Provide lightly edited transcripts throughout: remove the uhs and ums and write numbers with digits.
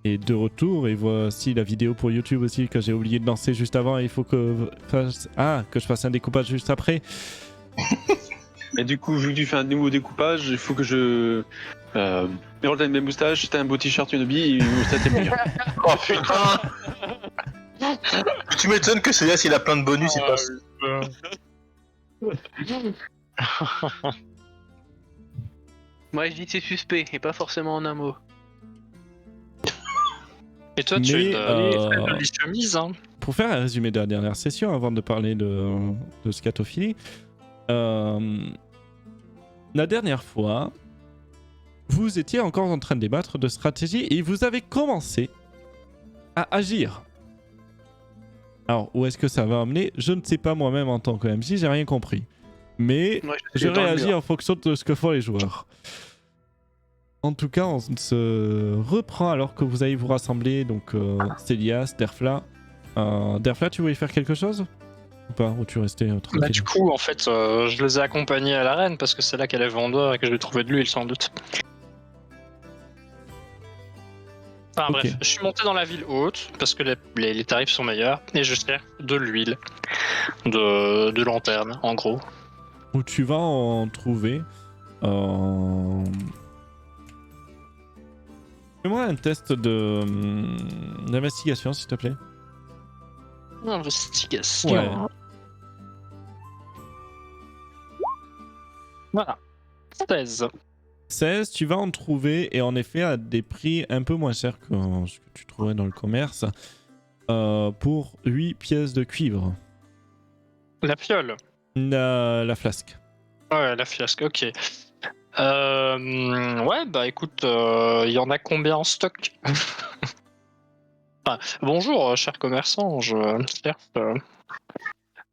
est de retour et voici la vidéo pour YouTube aussi que j'ai oublié de lancer juste avant et il faut que je fasse un découpage juste après. Et du coup, vu que tu fais un nouveau découpage, il faut que je... Roll mes moustaches, t'as un beau t-shirt, une bille, et une moustache, t'es meilleur. Oh putain. Tu m'étonnes que celui-là, s'il a plein de bonus, il passe. Moi je dis que c'est suspect et pas forcément en un mot. Et toi, tu Mais, as une chemise, hein. Pour faire un résumé de la dernière session, avant de parler de scatophilie, la dernière fois, vous étiez encore en train de débattre de stratégie et vous avez commencé à agir. Alors, où est-ce que ça va amener? Je ne sais pas moi-même en tant que MC, j'ai rien compris. Mais Moi, je réagis en fonction de ce que font les joueurs. En tout cas, on se reprend alors que vous allez vous rassembler. Donc, Célias, Derfla. Derfla, tu voulais faire quelque chose? Ou pas? Ou tu restais tranquille? Bah, du coup, en fait, je les ai accompagnés à l'arène parce que c'est là qu'elle est vendeur et que je vais trouver de l'huile sans doute. Enfin Ok. bref, je suis monté dans la ville haute parce que les tarifs sont meilleurs et je cherche de l'huile, de lanterne en gros. Où tu vas en trouver. Fais-moi un test d'investigation, s'il te plaît. Investigation. Ouais. Voilà. 16. 16, tu vas en trouver et en effet à des prix un peu moins chers que ce que tu trouverais dans le commerce pour 8 pièces de cuivre. La fiole. La flasque. Ouais, la fiasque, ok. Ouais, bah écoute, il y en a combien en stock? Enfin, bonjour, cher commerçant, je cherche.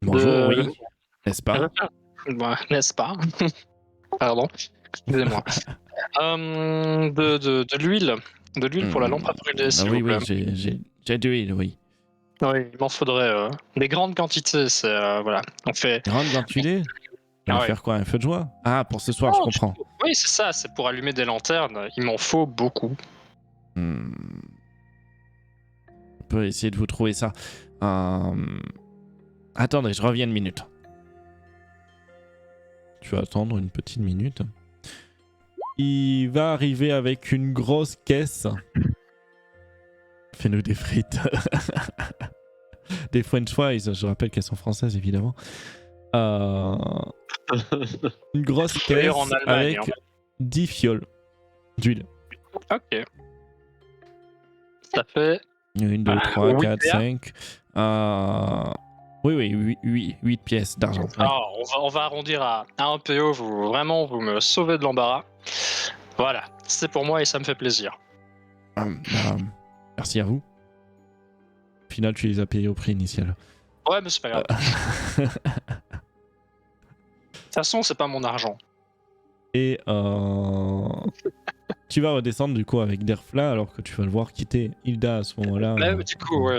Bonjour, oui. N'est-ce pas? Bah, n'est-ce pas? Pardon, excusez-moi. De l'huile. De l'huile pour la lampe à brûler, s'il oui, vous plaît. oui, j'ai de l'huile, oui. Oui, il m'en faudrait des grandes quantités. C'est voilà, on fait. Grande quantité? On va Ah ouais. faire quoi? Un feu de joie? Ah, pour ce soir, je comprends. Oui, c'est ça, c'est pour allumer des lanternes. Il m'en faut beaucoup. On peut essayer de vous trouver ça. Attendez, je reviens une minute. Tu vas attendre une petite minute. Il va arriver avec une grosse caisse. Fais-nous des frites. Des french fries, je rappelle qu'elles sont françaises évidemment. Une grosse caisse D'ailleurs, en Allemagne, avec 10 fioles d'huile. Ok. Ça fait. 1, 2, 3, 8 4, 5. Oui, 8 pièces d'argent. Ouais. Alors, on va arrondir à 1 PO. Vraiment, vous me sauvez de l'embarras. Voilà, c'est pour moi et ça me fait plaisir. Merci à vous. Au final, tu les as payés au prix initial. Ouais, mais c'est pas grave. De toute façon, c'est pas mon argent. Et tu vas redescendre du coup avec Derfla alors que tu vas le voir quitter Hilda à ce moment-là. Là, du coup, ouais,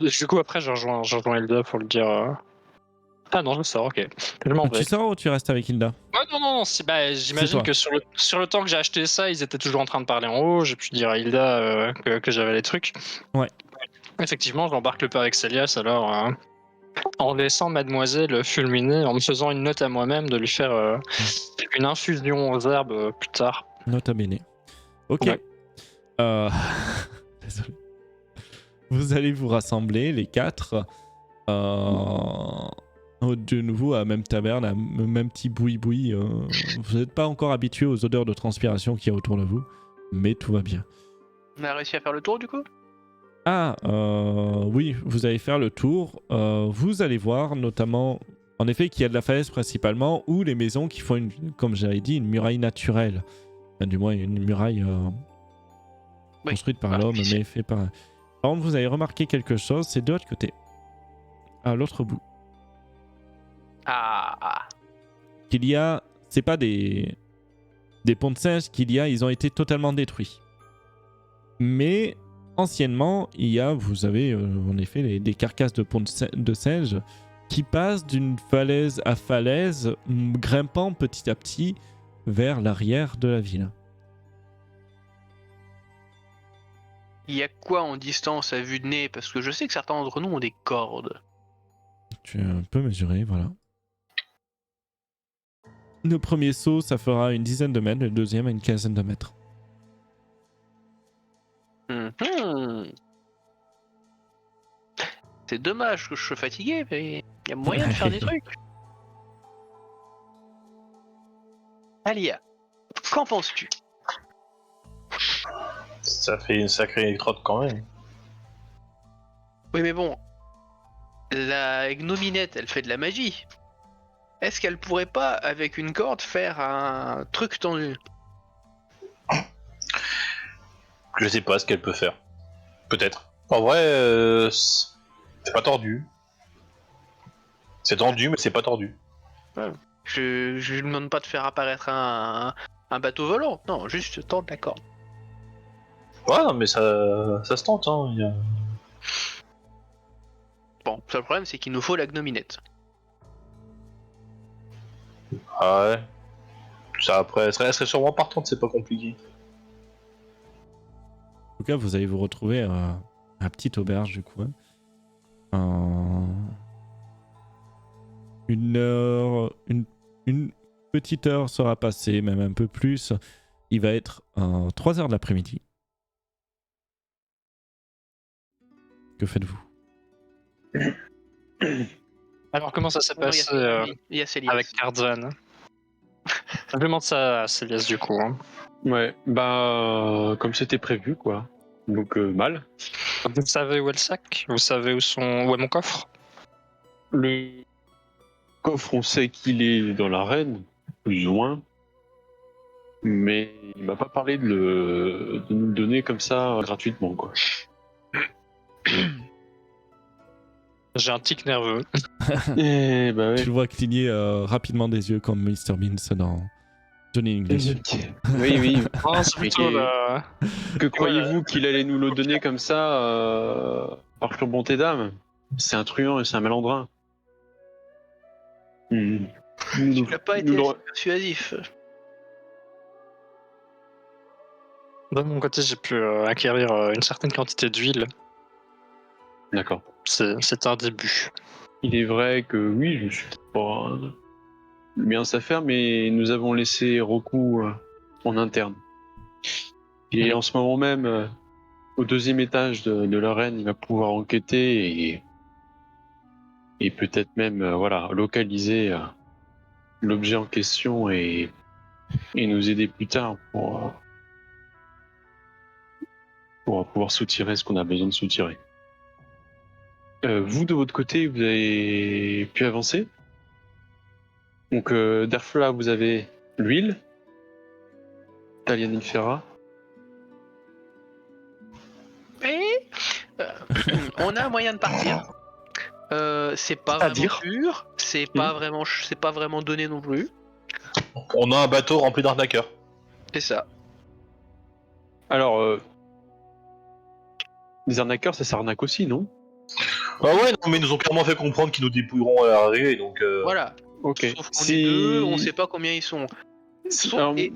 du coup, après, je rejoins Hilda pour le dire. Ah non, je sors, ok. Je m'en vais. Tu sors ou tu restes avec Hilda? Ouais, non, bah, j'imagine que sur le temps que j'ai acheté ça, ils étaient toujours en train de parler en haut. J'ai pu dire à Hilda que j'avais les trucs. Ouais. Effectivement, j'embarque le pas avec Célias, alors en laissant Mademoiselle fulminer, en me faisant une note à moi-même de lui faire une infusion aux herbes plus tard. Nota bene. Ok. Ouais. Désolé. Vous allez vous rassembler, les 4, de nouveau à même taverne, à même petit boui-boui. Vous n'êtes pas encore habitué aux odeurs de transpiration qu'il y a autour de vous, mais tout va bien. On a réussi à faire le tour du coup? Oui, vous allez faire le tour. Vous allez voir notamment, en effet, qu'il y a de la falaise principalement, ou les maisons qui font, comme j'avais dit, une muraille naturelle. Enfin, du moins, une muraille construite par l'homme, mais fait par... Par contre, vous avez remarqué quelque chose, c'est de l'autre côté. À l'autre bout. Qu'il y a... C'est pas des ponts de singes qu'il y a, ils ont été totalement détruits. Mais... Anciennement, vous avez en effet des carcasses de ponts de singes qui passent d'une falaise à falaise, grimpant petit à petit vers l'arrière de la ville. Il y a quoi en distance à vue de nez? Parce que je sais que certains d'entre nous ont des cordes. Tu peux mesurer, voilà. Le premier saut, ça fera une dizaine de mètres, le deuxième à une quinzaine de mètres. Mhm. C'est dommage que je sois fatigué, mais il y a moyen de faire des trucs. Alia, qu'en penses-tu? Ça fait une sacrée trotte quand même. Oui, mais bon, la gnominette, elle fait de la magie. Est-ce qu'elle pourrait pas, avec une corde, faire un truc tendu? Je sais pas ce qu'elle peut faire. Peut-être. En vrai, c'est pas tordu. C'est tendu, mais c'est pas tordu. Je lui demande pas de faire apparaître un bateau volant. Non, juste tendre la corde. Ouais, non, mais ça se tente, hein. Bon, le seul problème, c'est qu'il nous faut la gnominette. Ah ouais. Ça, après, elle serait sûrement partante, c'est pas compliqué. En tout cas, vous allez vous retrouver à petite auberge du coup. Une heure, une petite heure sera passée, même un peu plus. Il va être 3 heures de l'après-midi. Que faites-vous? Alors, comment ça s'est Non, passé il y a Célias. avec Tarzan? Je demande ça à Célias du coup. Hein. Ouais, comme c'était prévu, quoi. Donc, mal. Vous savez où est le sac? Vous savez où est mon coffre? Le coffre, on sait qu'il est dans l'arène, plus ou moins. Mais il m'a pas parlé de nous le donner comme ça gratuitement, quoi. J'ai un tic nerveux. Et bah Tu ouais. le vois cligner rapidement des yeux comme Mr. Bean dans Johnny English. Oui, oui. Oh, c'est plutôt la... Que croyez-vous qu'il allait nous le donner comme ça par pure bonté d'âme? C'est un truand et c'est un malandrin. Tu n'as pas été assez persuasif. De mon côté, j'ai pu acquérir une certaine quantité d'huile. D'accord. C'est un début. Il est vrai que oui, je me suis pas bien sa faire, mais nous avons laissé Roku en interne. Et en ce moment même, au 2e étage de l'arène, il va pouvoir enquêter et peut-être même localiser l'objet en question et nous aider plus tard pour pouvoir soutirer ce qu'on a besoin de soutirer. Vous, de votre côté, vous avez pu avancer. Donc, Derfla, vous avez l'huile. Talianifera. Et on a un moyen de partir. C'est pas vraiment C'est-à-dire sûr, c'est pas vraiment donné non plus. On a un bateau rempli d'arnaqueurs. C'est ça. Alors, les arnaqueurs, ça s'arnaque aussi, non? Ah ouais, non, mais ils nous ont clairement fait comprendre qu'ils nous dépouilleront à l'arrivée, donc... Voilà. Ok. Sauf qu'on est deux, on sait pas combien ils sont. Alors, Et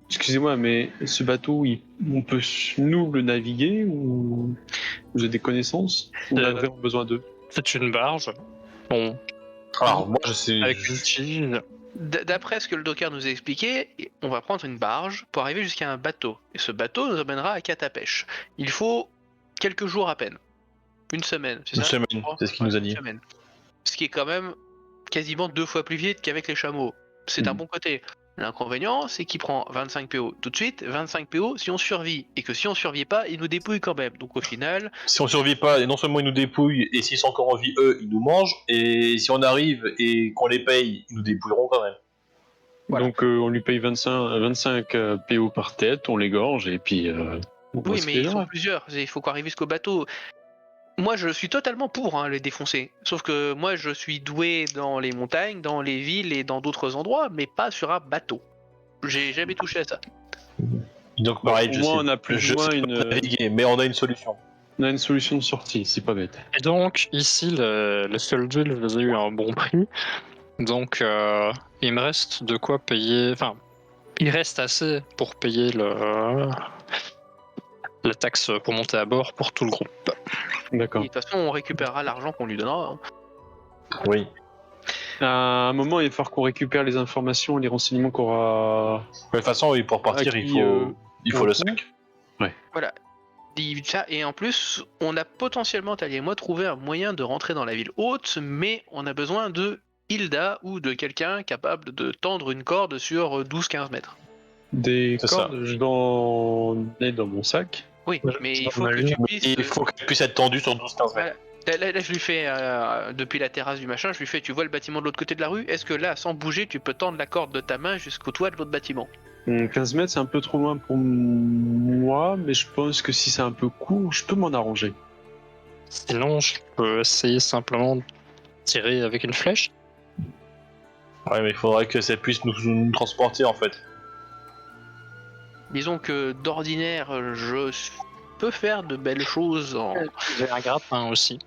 excusez-moi, mais ce bateau, on peut nous le naviguer ou vous avez des connaissances? On a vraiment besoin d'eux. C'est une barge. Bon, Alors, moi, je sais... avec une tige. d'après ce que le docker nous a expliqué, on va prendre une barge pour arriver jusqu'à un bateau. Et ce bateau nous emmènera à Catapêche. Il faut quelques jours à peine. Une semaine, c'est ça? Une semaine, c'est ce qu'il nous a dit. Une semaine. Ce qui est quand même quasiment 2 fois plus vite qu'avec les chameaux. C'est un bon côté. L'inconvénient, c'est qu'il prend 25 PO tout de suite, 25 PO si on survit. Et que si on survit pas, il nous dépouille quand même. Donc au final... Si on survit pas, et non seulement ils nous dépouillent, et s'ils sont encore en vie, eux, ils nous mangent, et si on arrive et qu'on les paye, ils nous dépouilleront quand même. Voilà. Donc on lui paye 25 PO par tête, on l'égorge, et puis... Oui, mais ils sont plusieurs. Il faut qu'on arrive jusqu'au bateau. Moi, je suis totalement pour les défoncer. Sauf que moi, je suis doué dans les montagnes, dans les villes et dans d'autres endroits, mais pas sur un bateau. J'ai jamais touché à ça. Donc pareil, au moins, on a plus ou moins sais pas naviguer, mais on a une solution. On a une solution de sortie, c'est pas bête. Et donc, ici, le seul deal, vous avez eu un bon prix. Donc, il me reste de quoi payer... Enfin, il reste assez pour payer la taxe pour monter à bord pour tout le groupe. Et D'accord. de toute façon, on récupérera l'argent qu'on lui donnera. Hein. Oui. À un moment, il va falloir qu'on récupère les informations, les renseignements qu'aura. De toute façon, oui, pour partir, Acquis, il faut le Roku. sac. Voilà. Et en plus, on a potentiellement, Tali et moi, trouvé un moyen de rentrer dans la ville haute, mais on a besoin de Hilda ou de quelqu'un capable de tendre une corde sur 12-15 mètres. Des C'est ça. cordes, je vais dans mon sac. Oui, mais il faut On a que vu, tu puisses... Il faut qu'elle puisse être tendue sur 12-15 mètres. Là, je lui fais, depuis la terrasse du machin, je lui fais, tu vois le bâtiment de l'autre côté de la rue? Est-ce que là, sans bouger, tu peux tendre la corde de ta main jusqu'au toit de l'autre bâtiment? 15 mètres, c'est un peu trop loin pour moi, mais je pense que si c'est un peu court, je peux m'en arranger. Sinon, je peux essayer simplement de tirer avec une flèche. Ouais, mais il faudrait que ça puisse nous transporter en fait. Disons que d'ordinaire, je peux faire de belles choses J'ai un grappin aussi.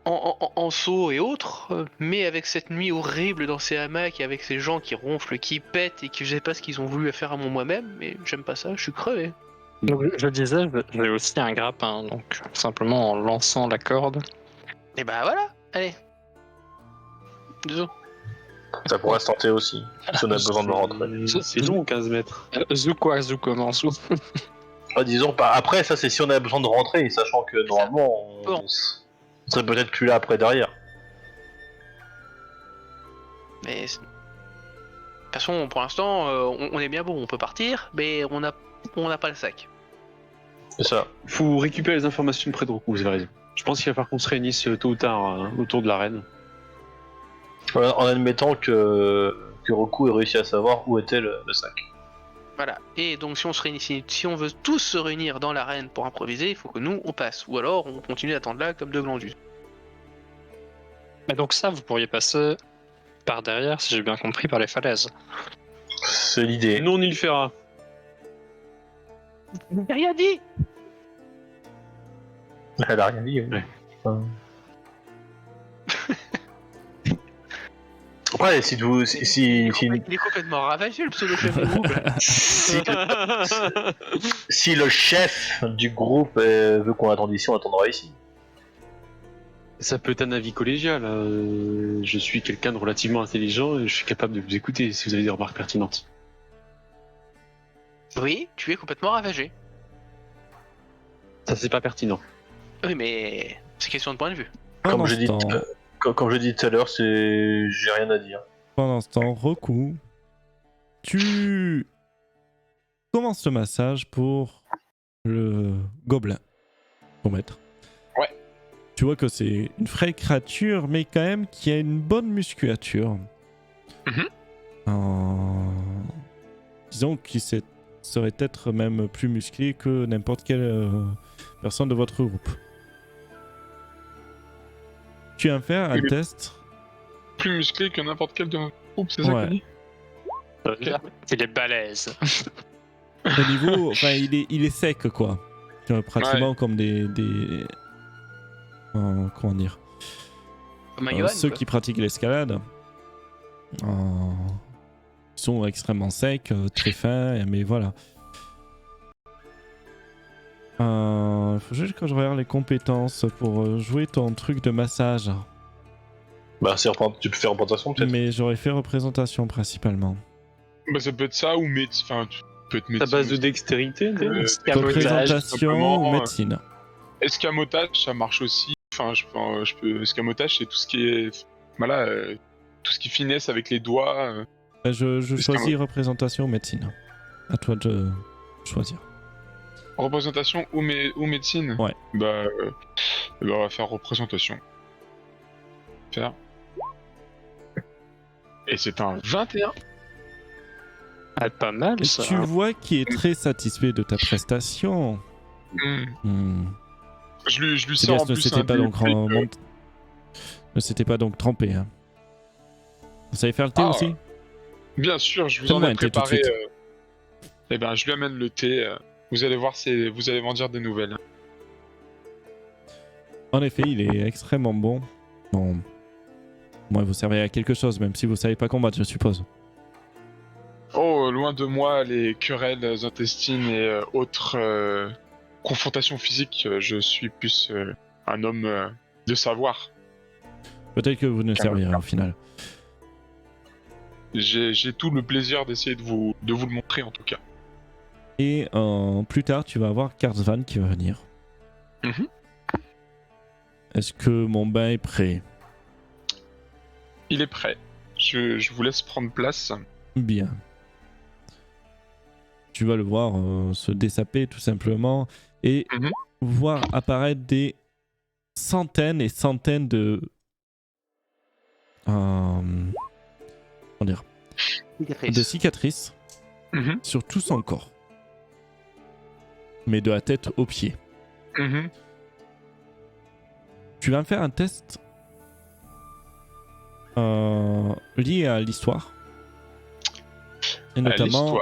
en saut et autres, mais avec cette nuit horrible dans ces hamacs, et avec ces gens qui ronflent, qui pètent et qui je sais pas ce qu'ils ont voulu faire à moi-même, mais j'aime pas ça, je suis crevé. Donc, je disais, j'ai aussi un grappin, donc simplement en lançant la corde. Et bah voilà, allez. Désolé. Ça pourrait se tenter aussi, si on a besoin de rentrer. C'est long, 15 mètres. Zou quoi, zou comment, zou. Disons, après, ça c'est si on a besoin de rentrer, sachant que normalement, Bon. on serait peut-être plus là après derrière. Mais de toute façon, pour l'instant, on est bien bon, on peut partir, mais on n'a pas le sac. C'est ça. Faut récupérer les informations près de Roku, vous avez raison. Je pense qu'il va falloir qu'on se réunisse tôt ou tard autour de l'arène. En admettant que Roku ait réussi à savoir où était le sac. Voilà. Et donc si on veut tous se réunir dans l'arène pour improviser, il faut que nous on passe. Ou alors on continue d'attendre là comme deux glandus. Mais donc ça, vous pourriez passer par derrière, si j'ai bien compris, par les falaises. C'est l'idée. Nous, on y le fera. J'ai rien dit. Elle a rien dit. Oui. Ouais. Après, si Il est complètement ravagé le pseudo-chef du groupe. Là. si le chef du groupe veut qu'on attende ici, on attendra ici. Ça peut être un avis collégial. Je suis quelqu'un de relativement intelligent et je suis capable de vous écouter si vous avez des remarques pertinentes. Oui, tu es complètement ravagé. Ça, c'est pas pertinent. Oui, mais c'est question de point de vue. Comme j'ai dit tout à l'heure, j'ai rien à dire. Pendant ce temps, Roku, tu commences le massage pour le gobelin, ton maître. Ouais. Tu vois que c'est une frêle créature, mais quand même qui a une bonne musculature. Disons qu'il serait peut-être même plus musclé que n'importe quelle personne de votre groupe. Tu viens faire un test. Plus musclé que n'importe quel de notre groupe, c'est ça Ouais. qu'on dit? Il est balèze. Au niveau, enfin, il est sec quoi. Pratiquement comme des comment dire, Comme un Johan, ceux quoi. qui pratiquent l'escalade. Ils sont extrêmement secs, très fins, mais voilà. Faut juste que je regarde les compétences pour jouer ton truc de massage. Bah, tu peux faire représentation peut-être. Mais j'aurais fait représentation principalement. Bah, ça peut être ça ou enfin, tu peux être Ta médecin. base de dextérité, Représentation simplement, ou médecine. Escamotage, ça marche aussi. Enfin, je peux. Escamotage, c'est tout ce qui est. Voilà, tout ce qui finesse avec les doigts. Je Escamotage. choisis représentation ou médecine. À toi de choisir. Représentation ou médecine. Ouais. Bah, on va faire représentation. Et c'est un 21. Ah, pas mal Et ça. tu vois qu'il est très satisfait de ta prestation. Je lui Elias sors en ne plus s'était un pas donc dé- ne s'était pas donc trempé. Hein. Vous savez faire le thé Ah, aussi? Bien sûr, je vous en Donne-moi ai un thé tout de préparé. suite. Eh ben, je lui amène le thé. Vous allez voir, vous allez m'en dire des nouvelles. En effet, il est extrêmement bon. Bon, moi, vous servez à quelque chose, même si vous savez pas combattre, je suppose. Oh, loin de moi les querelles intestines et autres confrontation physique, je suis plus un homme de savoir. Peut-être que vous ne servirez au final. J'ai tout le plaisir d'essayer de vous le montrer en tout cas. Et plus tard, tu vas avoir Karsvan qui va venir. Mhm. Est-ce que mon bain est prêt? Il est prêt. Je vous laisse prendre place. Bien. Tu vas le voir se dessaper tout simplement et Mhm. voir apparaître des centaines et centaines de... comment dire, de cicatrices Mhm. sur tout son corps. Mais de la tête aux pieds. Mhm. Tu vas me faire un test lié à l'histoire. Et notamment,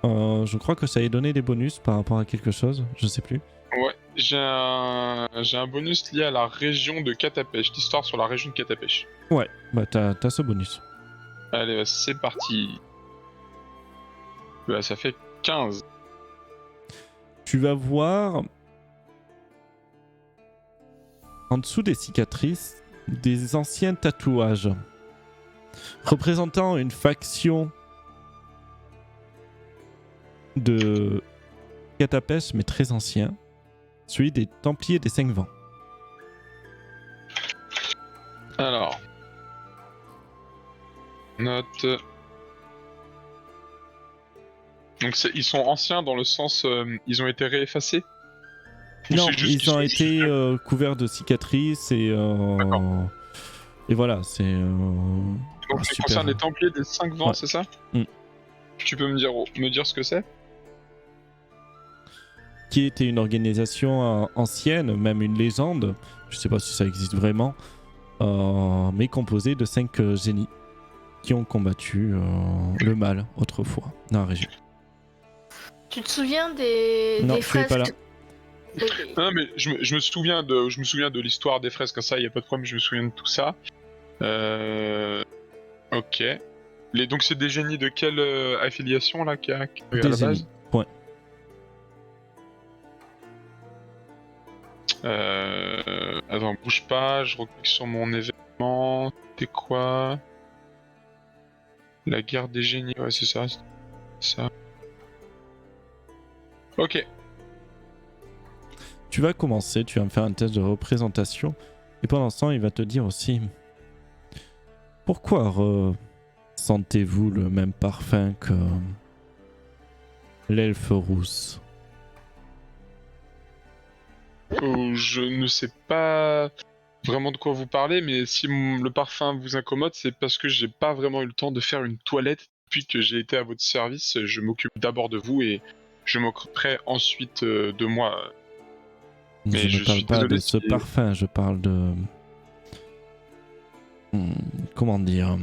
l'histoire. je crois que ça ait donné des bonus par rapport à quelque chose, je sais plus. Ouais, j'ai un bonus lié à la région de Catapèche, l'histoire sur la région de Catapèche. Ouais, bah t'as ce bonus. Allez, bah, c'est parti. Bah, ça fait 15. Tu vas voir en dessous des cicatrices des anciens tatouages représentant une faction de Catapèche, mais très ancien, celui des Templiers des Cinq Vents. Alors, note. Donc ils sont anciens dans le sens ils ont été réeffacés. Ou Non, c'est juste qu'ils ils ont sont été juste- couverts de cicatrices et voilà, c'est Donc ça super. concerne les Templiers des 5 vents, Ouais. c'est ça? Mm. Tu peux me dire ce que c'est? Qui était une organisation ancienne, même une légende, je sais pas si ça existe vraiment, mais composée de 5 génies qui ont combattu le mal autrefois dans la région. Tu te souviens des Non, des tu es fresques pas là. Non mais je me souviens de l'histoire des fresques, ça y a pas de problème, je me souviens de tout ça. Ok. Donc c'est des génies de quelle affiliation là qui a à la Des base? génies. Point. Attends, bouge pas, je reclique sur mon événement. C'était quoi? La guerre des génies, ouais c'est ça. Ça. Ok. Tu vas commencer, tu vas me faire un test de représentation. Et pendant ce temps, il va te dire aussi... Pourquoi ressentez-vous le même parfum que l'elfe rousse? Je ne sais pas vraiment de quoi vous parlez, mais si le parfum vous incommode, c'est parce que j'ai pas vraiment eu le temps de faire une toilette depuis que j'ai été à votre service. Je m'occupe d'abord de vous et je m'occuperai ensuite de moi. Mais Je je ne parle suis pas désolé de ce si- parfum, je parle de... comment dire?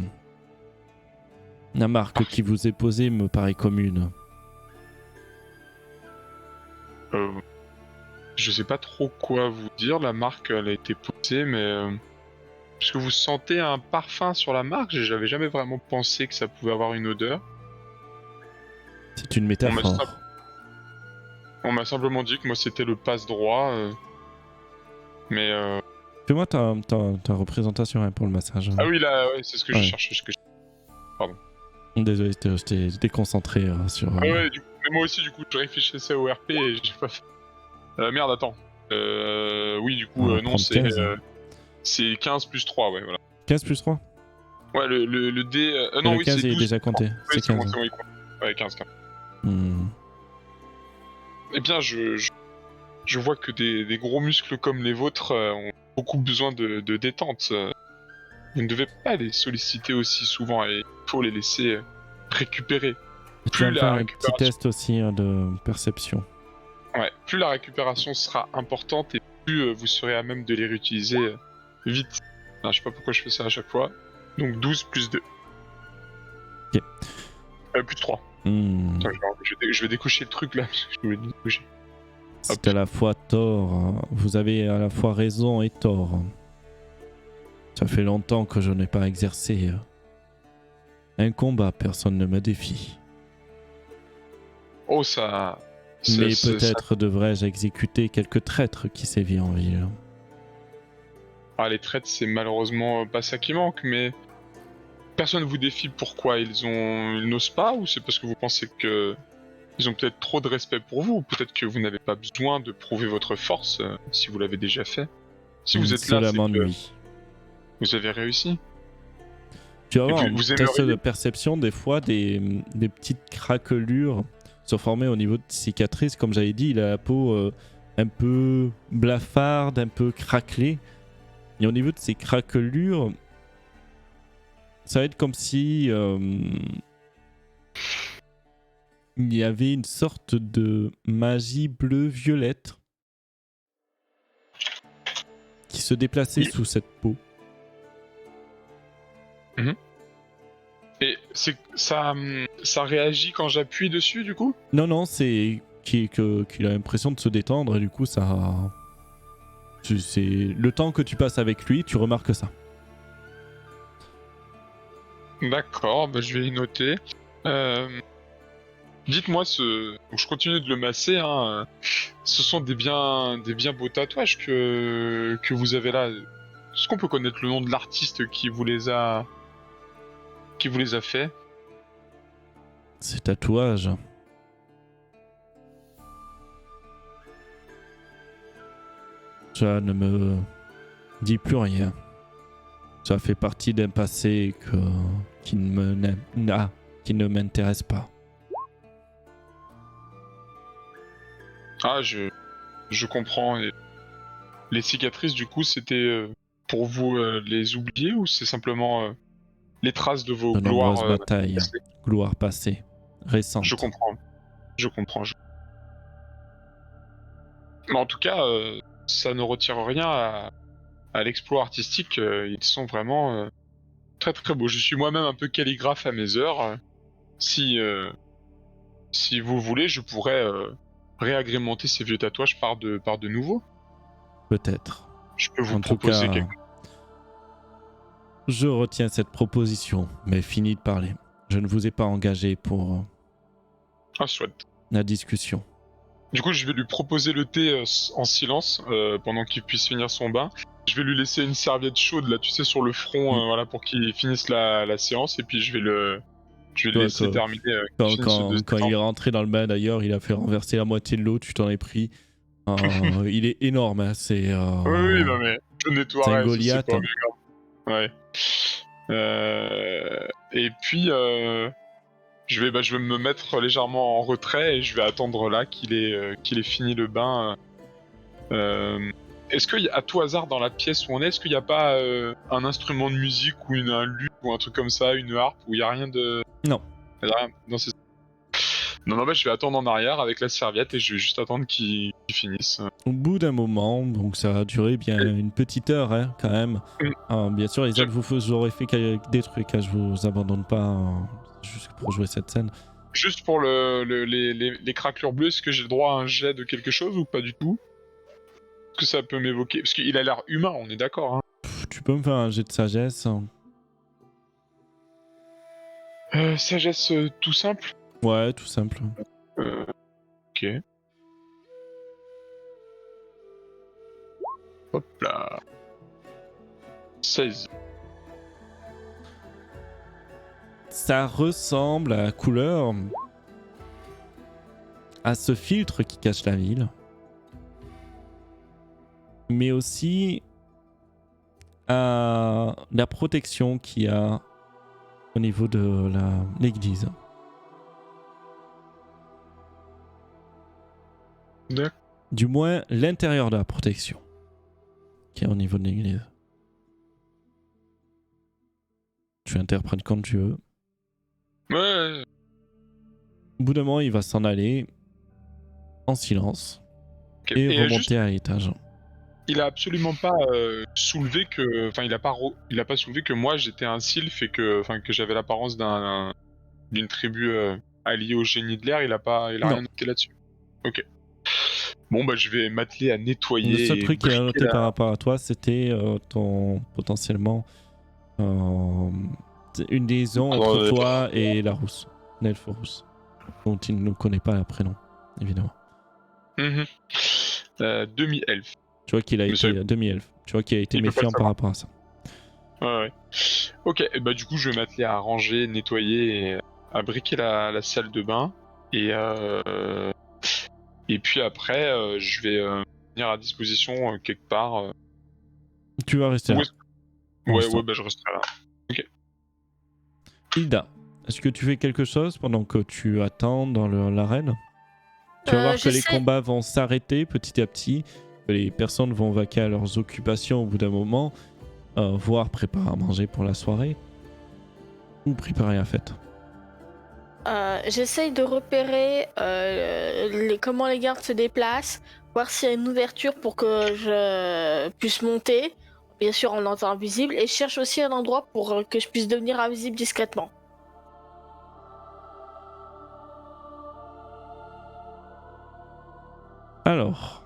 La marque qui vous est posée me paraît commune. Je sais pas trop quoi vous dire, la marque elle a été posée, mais est-ce que vous sentez un parfum sur la marque? J'avais jamais vraiment pensé que ça pouvait avoir une odeur. C'est une métaphore. On m'a simplement dit que moi c'était le passe-droit, mais Fais-moi ta représentation hein, pour le massage. ah oui là, ouais, c'est ce que Ouais. je cherchais. Désolé, je t'ai déconcentré sur... Ah ouais, mais moi aussi du coup je réfléchissais au RP et j'ai pas fait. Merde, attends. Oui, du coup, On va non, prendre 15. c'est 15 plus 3, ouais, voilà. 15 plus 3 Ouais, le dé. Et Non, le oui, 15 c'est est 12. déjà compté. Oui, C'est c'est bon, 15. c'est bon, il compte. Ouais, 15. Hmm. Eh bien, je vois que des gros muscles comme les vôtres ont beaucoup besoin de détente. Vous ne devez pas les solliciter aussi souvent et il faut les laisser récupérer. Et tu vas Plus me la faire un petit récupération. test aussi hein, de perception. Ouais, plus la récupération sera importante et plus vous serez à même de les réutiliser vite. Enfin, je sais pas pourquoi je fais ça à chaque fois. Donc 12 plus 2. Ok. Plus 3. Hmm. Attends, je vais décocher le truc là. Je voulais décocher. C'est à la fois tort. Hein. Vous avez à la fois raison et tort. Ça fait longtemps que je n'ai pas exercé un combat. Personne ne me défie. Oh, ça Mais peut-être devrais-je exécuter quelques traîtres qui sévissent en ville. Ah, les traites, c'est malheureusement pas ça qui manque, mais personne vous défie. Pourquoi ils n'osent pas, ou c'est parce que vous pensez que ils ont peut-être trop de respect pour vous, ou peut-être que vous n'avez pas besoin de prouver votre force si vous l'avez déjà fait. Si vous êtes là, Cela c'est que m'ennuie. vous avez réussi. Tu vas voir, puis, en vous test aimeriez- de perception, des fois, des petites craquelures sont formées au niveau de cicatrices. Comme j'avais dit, il a la peau un peu blafarde, un peu craquelée. Et au niveau de ces craquelures, ça va être comme si il y avait une sorte de magie bleu-violette qui se déplaçait sous cette peau. Et ça réagit quand j'appuie dessus, du coup? Non, c'est qu'il a l'impression de se détendre et du coup, ça. C'est le temps que tu passes avec lui, tu remarques ça. D'accord, bah, je vais y noter. Dites-moi, je continue de le masser, hein. Ce sont des bien beaux tatouages que vous avez là. Est-ce qu'on peut connaître le nom de l'artiste qui vous les a fait? Ces tatouages. Ça ne me dit plus rien. Ça fait partie d'un passé qui ne m'intéresse pas. Ah, je comprends. Et les cicatrices, du coup, c'était pour vous les oublier, ou c'est simplement les traces de vos De gloires nombreuses batailles, passées? gloires passées, récentes. Je comprends. Mais en tout cas, ça ne retire rien à l'exploit artistique. Ils sont vraiment très très beaux. Je suis moi-même un peu calligraphe à mes heures. Si vous voulez, je pourrais réagrémenter ces vieux tatouages par de nouveaux. Peut-être. Je peux vous En tout proposer cas, quelque je retiens cette proposition, mais fini de parler. Je ne vous ai pas engagé pour soit. la discussion. Du coup, je vais lui proposer le thé en silence pendant qu'il puisse finir son bain. Je vais lui laisser une serviette chaude là, tu sais, sur le front, voilà, pour qu'il finisse la séance, et puis je vais le laisser terminer. Quand il est rentré dans le bain d'ailleurs, il a fait renverser la moitié de l'eau, tu t'en es pris. Il est énorme, hein, c'est... Oui, non mais je nettoierai. C'est un ça, Goliath. pas grave. Ouais. Et puis je vais me mettre légèrement en retrait et je vais attendre là qu'il ait fini le bain. Est-ce qu'il y a, à tout hasard dans la pièce où on est, est-ce qu'il n'y a pas un instrument de musique ou un luth ou un truc comme ça, une harpe, où il n'y a rien de... Non. Il y a rien... Non, bah, je vais attendre en arrière avec la serviette et je vais juste attendre qu'il finisse. Au bout d'un moment, donc ça a duré bien une petite heure, hein, quand même. Bien sûr, les autres vous auraient fait des trucs, hein, je vous abandonne pas juste pour jouer cette scène. Juste pour les craquelures bleues, est-ce que j'ai le droit à un jet de quelque chose ou pas du tout? Est-ce que ça peut m'évoquer? Parce qu'il a l'air humain, on est d'accord, hein. Tu peux me faire un jet de sagesse? Sagesse tout simple? Ouais, tout simple. Ok. Hop là. 16. Ça ressemble à la couleur à ce filtre qui cache la ville, mais aussi à la protection qu'il y a au niveau de l'église. D'accord. Du moins, l'intérieur de la protection qui est au niveau de l'église. Tu interprètes comme tu veux. Ouais. Au bout d'un moment, il va s'en aller en silence Okay. et remonter juste, à l'étage. il a absolument pas soulevé que... Enfin, il a pas soulevé que moi j'étais un sylphe et que j'avais l'apparence d'une tribu alliée au génie de l'air. Il a rien noté là-dessus. Ok. Bon, bah, je vais m'atteler à nettoyer. Le seul truc qu'il a noté par rapport à toi, c'était potentiellement une liaison entre toi et la rousse, l'elfe rousse, dont il ne connaît pas le prénom, évidemment. Mhm. Demi-elfe. Tu vois qu'il a été Monsieur. demi-elfe. Tu vois qu'il a été Il peut pas méfiant le par savoir. rapport à ça. Ouais. Ok, et bah du coup je vais m'atteler à ranger, nettoyer, et à briquer la salle de bain. Et puis après, je vais venir à disposition quelque part. Tu vas rester Où là. est-ce- pour Ouais, l'instant. ouais, bah je resterai là. Hilda, est-ce que tu fais quelque chose pendant que tu attends dans l'arène? Tu vas voir que les J'essaie. combats vont s'arrêter petit à petit, que les personnes vont vaquer à leurs occupations au bout d'un moment, voire préparer à manger pour la soirée, ou préparer la fête. J'essaye de repérer comment les gardes se déplacent, voir s'il y a une ouverture pour que je puisse monter, bien sûr en étant invisible, et je cherche aussi un endroit pour que je puisse devenir invisible discrètement. Alors,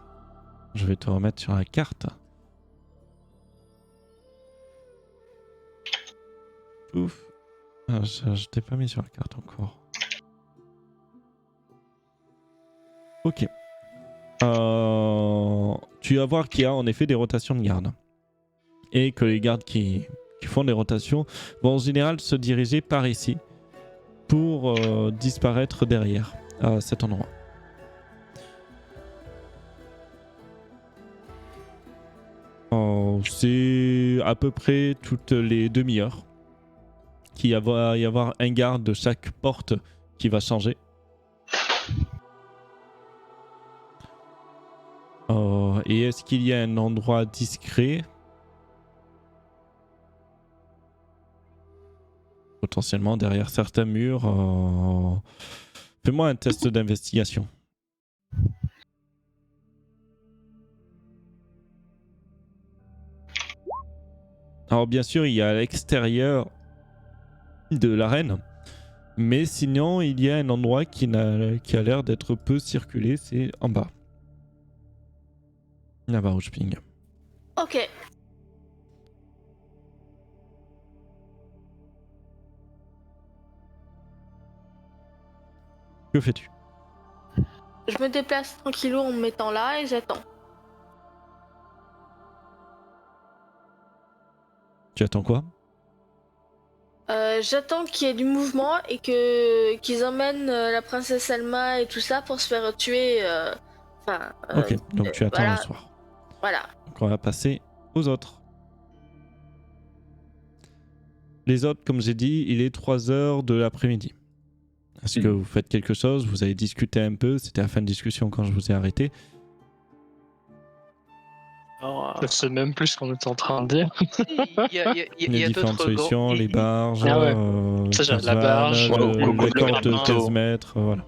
je vais te remettre sur la carte. Ouf. Ah, je t'ai pas mis sur la carte encore. Ok. Tu vas voir qu'il y a en effet des rotations de garde. Et que les gardes qui font des rotations vont en général se diriger par ici pour disparaître derrière à cet endroit. C'est à peu près toutes les demi-heures qu'il va y avoir un garde de chaque porte qui va changer. Et est-ce qu'il y a un endroit discret? Potentiellement derrière certains murs. Fais-moi un test d'investigation. Alors bien sûr, il y a à l'extérieur de l'arène, mais sinon, il y a un endroit qui a l'air d'être peu circulé, c'est en bas. Là-bas où je ping. Ok. Que fais-tu? Je me déplace tranquillou en me mettant là et j'attends. Tu attends quoi? J'attends qu'il y ait du mouvement et qu'ils emmènent la princesse Alma et tout ça pour se faire tuer. Ok, donc tu attends le voilà, soir. voilà. Donc on va passer aux autres. Les autres, comme j'ai dit, il est 3h de l'après-midi. Est-ce que vous faites quelque chose? Vous avez discuté un peu? C'était la fin de discussion quand je vous ai arrêté. Alors, Je sais même plus ce qu'on était en train de dire. il Les y a différentes d'autres solutions, les barges, Ah ouais. C'est ça, la Carsvan, barge, la le corde de grappin. 15 mètres, voilà.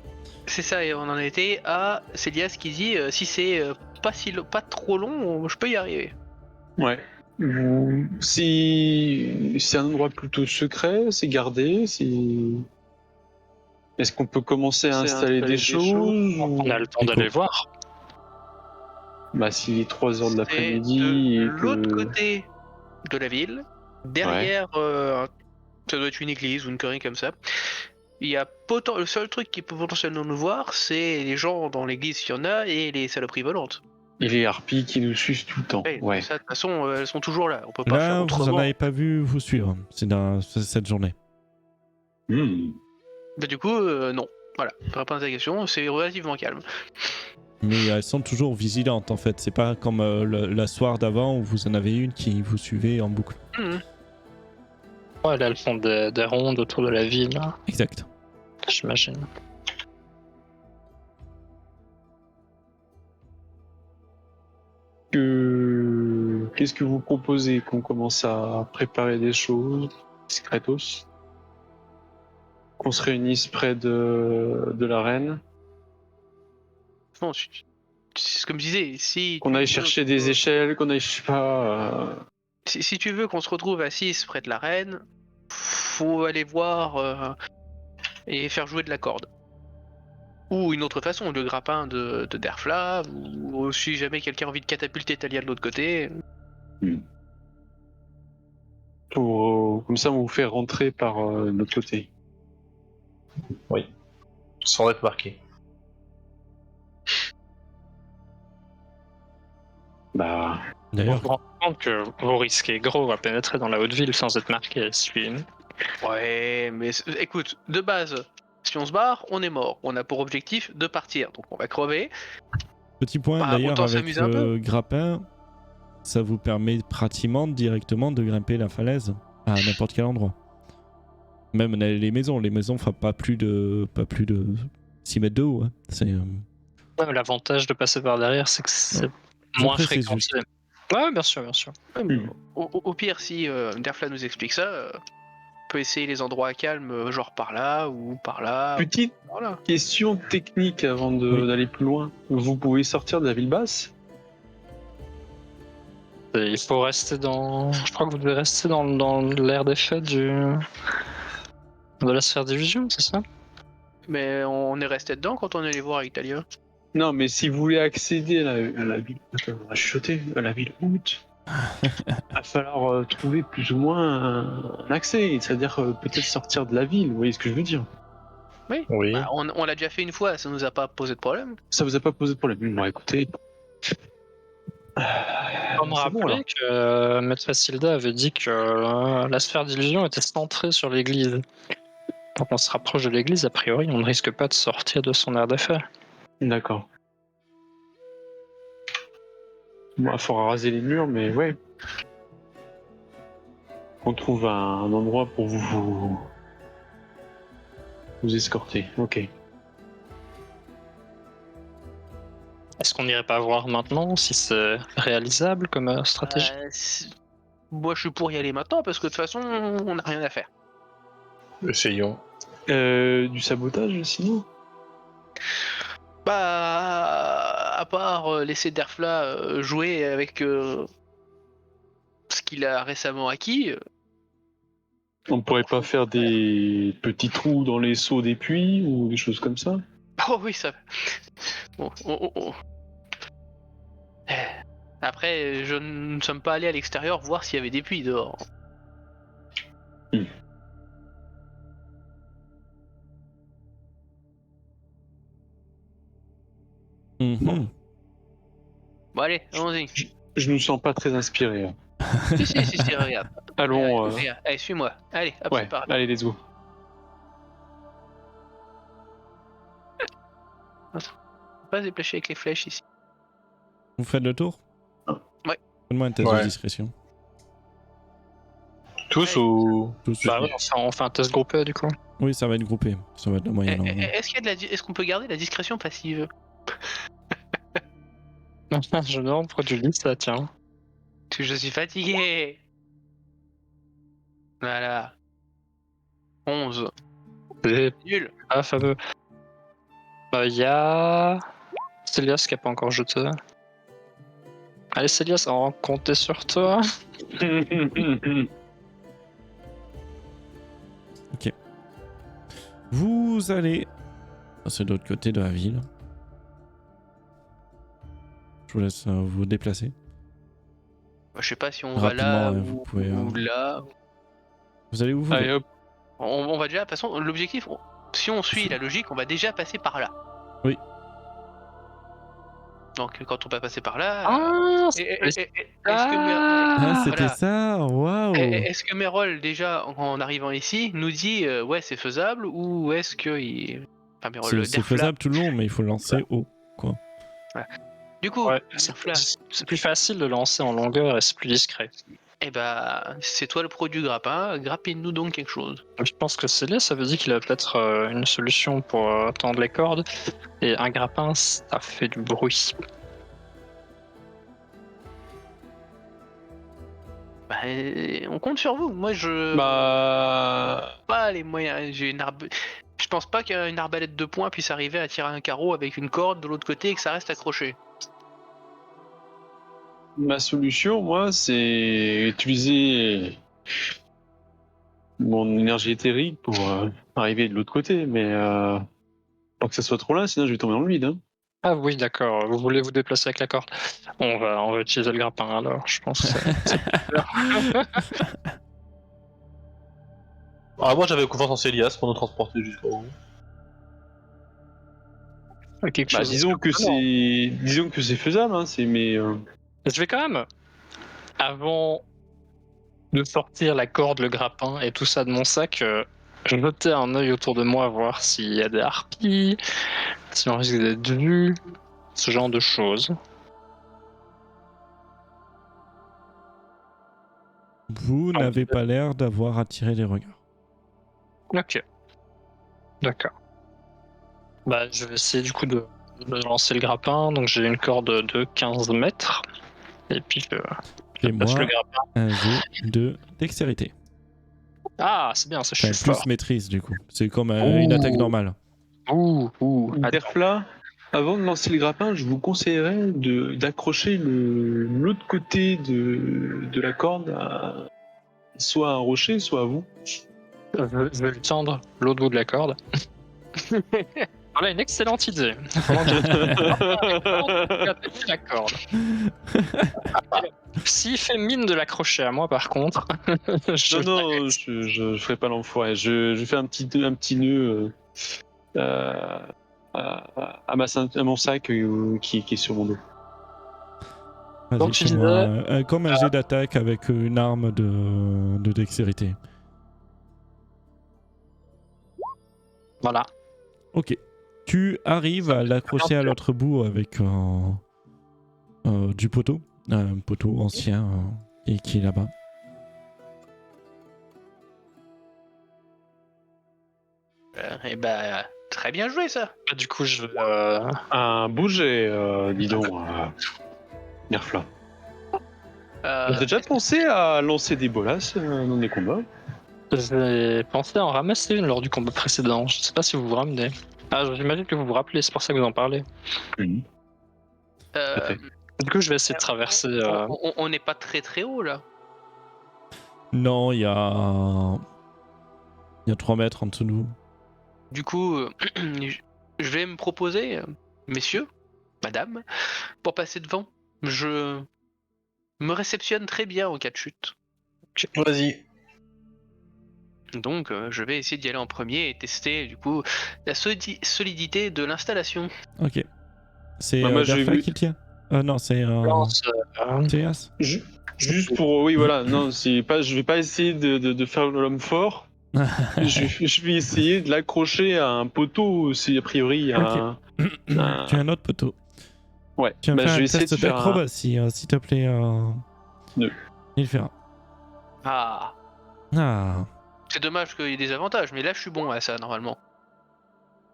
C'est ça, et on en était à Célias qui dit si c'est pas trop long, je peux y arriver. Ouais. Si c'est un endroit plutôt secret, c'est gardé, est-ce qu'on peut commencer à installer des choses On a le temps d'aller voir. Bah, s'il est 3h de C'est l'après-midi de et l'autre que... côté de la ville, derrière, ça doit être une église ou une connerie comme ça. Il y a le seul truc qui peut potentiellement nous voir, c'est les gens dans l'église s'il y en a et les saloperies volantes. Et les harpies qui nous suivent tout le temps. Ouais. Ça, de toute façon, elles sont toujours là. On peut pas faire Là, vous autrement. en avez pas vu vous suivre. C'est dans cette journée. Bah, du coup, non. Voilà, pour répondre à ta question, c'est relativement calme. Mais elles sont toujours vigilantes en fait. C'est pas comme la soirée d'avant où vous en avez une qui vous suivait en boucle. Ouais, là, elles font des rondes autour de la ville, là, Exact. j'imagine. Qu'est-ce que vous proposez? Qu'on commence à préparer des choses discretos? Qu'on se réunisse près de l'arène? Non, c'est comme je disais, si Qu'on tu aille veux chercher des échelles, qu'on aille, je sais pas... si tu veux qu'on se retrouve à 6 près de l'arène, faut aller voir et faire jouer de la corde. Ou une autre façon, le grappin de Derfla, ou si jamais quelqu'un a envie de catapulter Talia de l'autre côté. Comme ça, on vous fait rentrer par l'autre côté. Oui. Sans être marqué. Bah, On D'ailleurs, se rend compte que vous risquez gros à pénétrer dans la haute ville sans être marqué. Ouais, mais écoute, de base, si on se barre, on est mort. On a pour objectif de partir, donc on va crever. petit point Bah, d'ailleurs autant avec s'amuser un peu. le grappin, ça vous permet pratiquement directement de grimper la falaise à n'importe quel endroit. Même les maisons font pas plus de 6 mètres de haut. Hein. C'est L'avantage de passer par derrière, c'est que c'est je moins précise fréquenté. juste. Ouais, bien sûr, bien sûr. Ouais, mais au pire, si Derfla nous explique ça, on peut essayer les endroits calmes, genre par là ou par là. petite Voilà. question technique avant Oui. d'aller plus loin. Vous pouvez sortir de la ville basse? Et il faut rester dans. Je crois que vous devez rester dans l'air d'effet de la sphère d'illusion, c'est ça? Mais on est resté dedans quand on est allé voir Italia. Non, mais si vous voulez accéder à la ville, attends, on va chuchoter, à la ville haute, il va falloir trouver plus ou moins un accès, c'est-à-dire peut-être sortir de la ville, vous voyez ce que je veux dire? Oui. Oui. Bah, on l'a déjà fait une fois, ça nous a pas posé de problème. Ça vous a pas posé de problème? Bon, écoutez. On me C'est bon, alors. rappelait que Maître Facilda avait dit que la sphère d'illusion était centrée sur l'église. Donc on se rapproche de l'église, a priori, on ne risque pas de sortir de son aire d'effet. D'accord. Bon, il faudra raser les murs, mais ouais. On trouve un endroit pour vous escorter. Ok. Est-ce qu'on n'irait pas voir maintenant si c'est réalisable comme stratégie? Moi, je suis pour y aller maintenant parce que de toute façon, on n'a rien à faire. Essayons. Du sabotage, sinon? Bah, à part laisser Derfla jouer avec ce qu'il a récemment acquis. On pourrait pas faire des petits trous dans les seaux des puits ou des choses comme ça? Oh oui, ça. Bon, Après, je ne sommes pas allés à l'extérieur voir s'il y avait des puits dehors. Mhm. Bon, allez, allons-y. Je nous sens pas très inspiré. Hein. si, regarde. Allons. Regarde. Allez, suis-moi. Allez, hop, Ouais, c'est par là. allez, let's go. Pas se déplacer avec les flèches ici. Vous faites le tour? Ouais. Faites-moi un test Ouais. de discrétion. Tous Ouais. ou. Tous. Bah ouais, on fait un test groupé du coup. Oui, ça va être groupé. Ça va être la moyenne. normalement. Est-ce qu'on peut garder la discrétion passive? Je me demande pourquoi tu dis ça, tiens. Parce que je suis fatigué. Voilà. 11. C'est Nul. pas fameux. Y a Célias qui a pas encore jeté. Allez Célias, on va compter sur toi. Vous allez passer de l'autre côté de la ville. Je vous laisse vous déplacer. Je sais pas si on Rapidement, va là vous pouvez, ou là. Vous allez où vous voulez. Allez, hop. On va déjà, de toute façon, l'objectif, si on suit la logique, on va déjà passer par là. Oui. Donc quand on va passer par là, Ah, est-ce que Ah, c'était voilà. ça. Waouh. Est-ce que Merol déjà en arrivant ici nous dit ouais c'est faisable ou est-ce que enfin Merol, C'est Derfla. faisable tout le long, mais il faut le lancer haut. Du coup, Ouais, Derfla, c'est plus facile de lancer en longueur et c'est plus discret. eh ben c'est toi le pro du grappin, grappine-nous donc quelque chose. Je pense que Célias, ça veut dire qu'il a peut-être une solution pour tendre les cordes. Et un grappin, ça fait du bruit. Bah, on compte sur vous. Moi je Bah. pas les moyens. Je pense pas qu'une arbalète de poing puisse arriver à tirer un carreau avec une corde de l'autre côté et que ça reste accroché. Ma solution, moi, c'est utiliser mon énergie éthérique pour arriver de l'autre côté, mais pas que ça soit trop là, sinon je vais tomber dans le vide. Hein. Ah oui, d'accord. Vous voulez vous déplacer avec la corde. On va utiliser le grappin alors, je pense. Ah, moi j'avais confiance en Célias pour nous transporter jusqu'au bout. Quelque Bah, chose disons que c'est faisable, hein, mais Je vais quand même, avant de sortir la corde, le grappin et tout ça de mon sac, jeter un œil autour de moi, voir s'il y a des harpies, si on risque d'être vu, ce genre de choses. Vous n'avez pas l'air d'avoir attiré les regards. Ok, d'accord. Bah, je vais essayer du coup de lancer le grappin, donc j'ai une corde de 15 mètres, et puis je passe Fais-moi le grappin. un jet de dextérité. Ah, c'est bien, ça je Enfin, suis plus fort. maîtrise du coup. C'est comme une attaque normale. Attends. Derfla, avant de lancer le grappin, je vous conseillerais d'accrocher l'autre côté de la corde à soit à un rocher, soit à vous. Je vais lui tendre l'autre bout de la corde. Voilà une excellente idée. La corde. S'il fait mine de l'accrocher à moi, par contre, Non, je ferai pas l'enfoiré. Je fais un petit nœud à mon sac qui est sur mon dos. Vas-y, Donc, tu fais-moi comme un jet d'attaque avec une arme de dextérité. Voilà. Ok. Tu arrives à l'accrocher à l'autre bout avec du poteau. Un poteau ancien et qui est là-bas. Et bah, très bien joué ça. Bah, du coup, je Un bouger, dis donc, Nerfla. T'as déjà pensé à lancer des bolasses dans des combats? j'ai pensé à en ramasser une lors du combat précédent. Je sais pas si vous vous ramenez. Ah, j'imagine que vous vous rappelez, c'est pour ça que vous en parlez. Euh, Du coup, je vais essayer de traverser. on n'est pas très très haut là. Non, il y a 3 mètres en dessous de nous. Du coup, je vais me proposer, messieurs, madame, pour passer devant. Je me réceptionne très bien en cas de chute. Vas-y. Donc, je vais essayer d'y aller en premier et tester du coup la solidité de l'installation. Ok. C'est Bah, moi, j'ai Derfla vu- qui le tient. Non, c'est lance, Théas. Juste pour, oui, voilà, non, je vais pas essayer de faire l'homme fort. je vais essayer de l'accrocher à un poteau, si a priori il y a Ok. un- Tu as un autre poteau. Ouais, Tu vas me bah, faire je vais un essayer de test faire un... d'acrobatie, s'il te plaît. Nœud. Il fera. Ah, Ah. c'est dommage qu'il y ait des avantages, mais là je suis bon à ça normalement.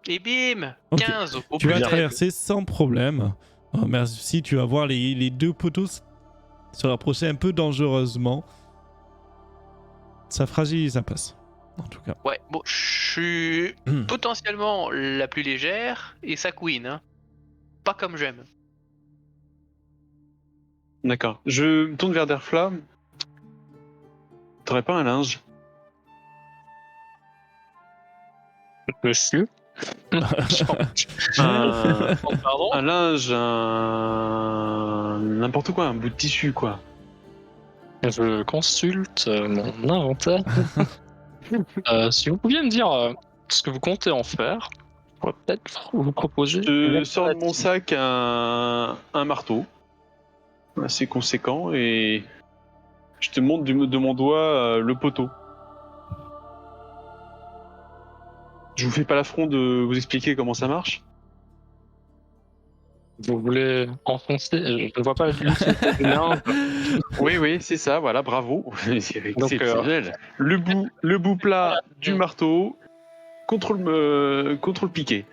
Et bim, Ok. 15 au Tu plus vas faible. traverser sans problème. Merci, tu vas voir les deux poteaux se rapprocher un peu dangereusement. Ça fragilise un passe, en tout cas. Ouais, bon, je suis potentiellement la plus légère et ça queen, hein. Pas comme j'aime. D'accord. Je me tourne vers Derfla. T'aurais pas un linge? monsieur. Pardon. Un linge, n'importe quoi, un bout de tissu, quoi. Je consulte mon inventaire. Si vous pouviez me dire ce que vous comptez en faire, je pourrais peut-être vous proposer. Je sors de mon sac un marteau assez conséquent et je te montre de mon doigt le poteau. Je vous fais pas l'affront de vous expliquer comment ça marche. Vous voulez enfoncer. Je ne vois pas l'utilité du linge. Oui, c'est ça, voilà, bravo. C'est exceptionnel. Le bout plat du marteau contre le piquet.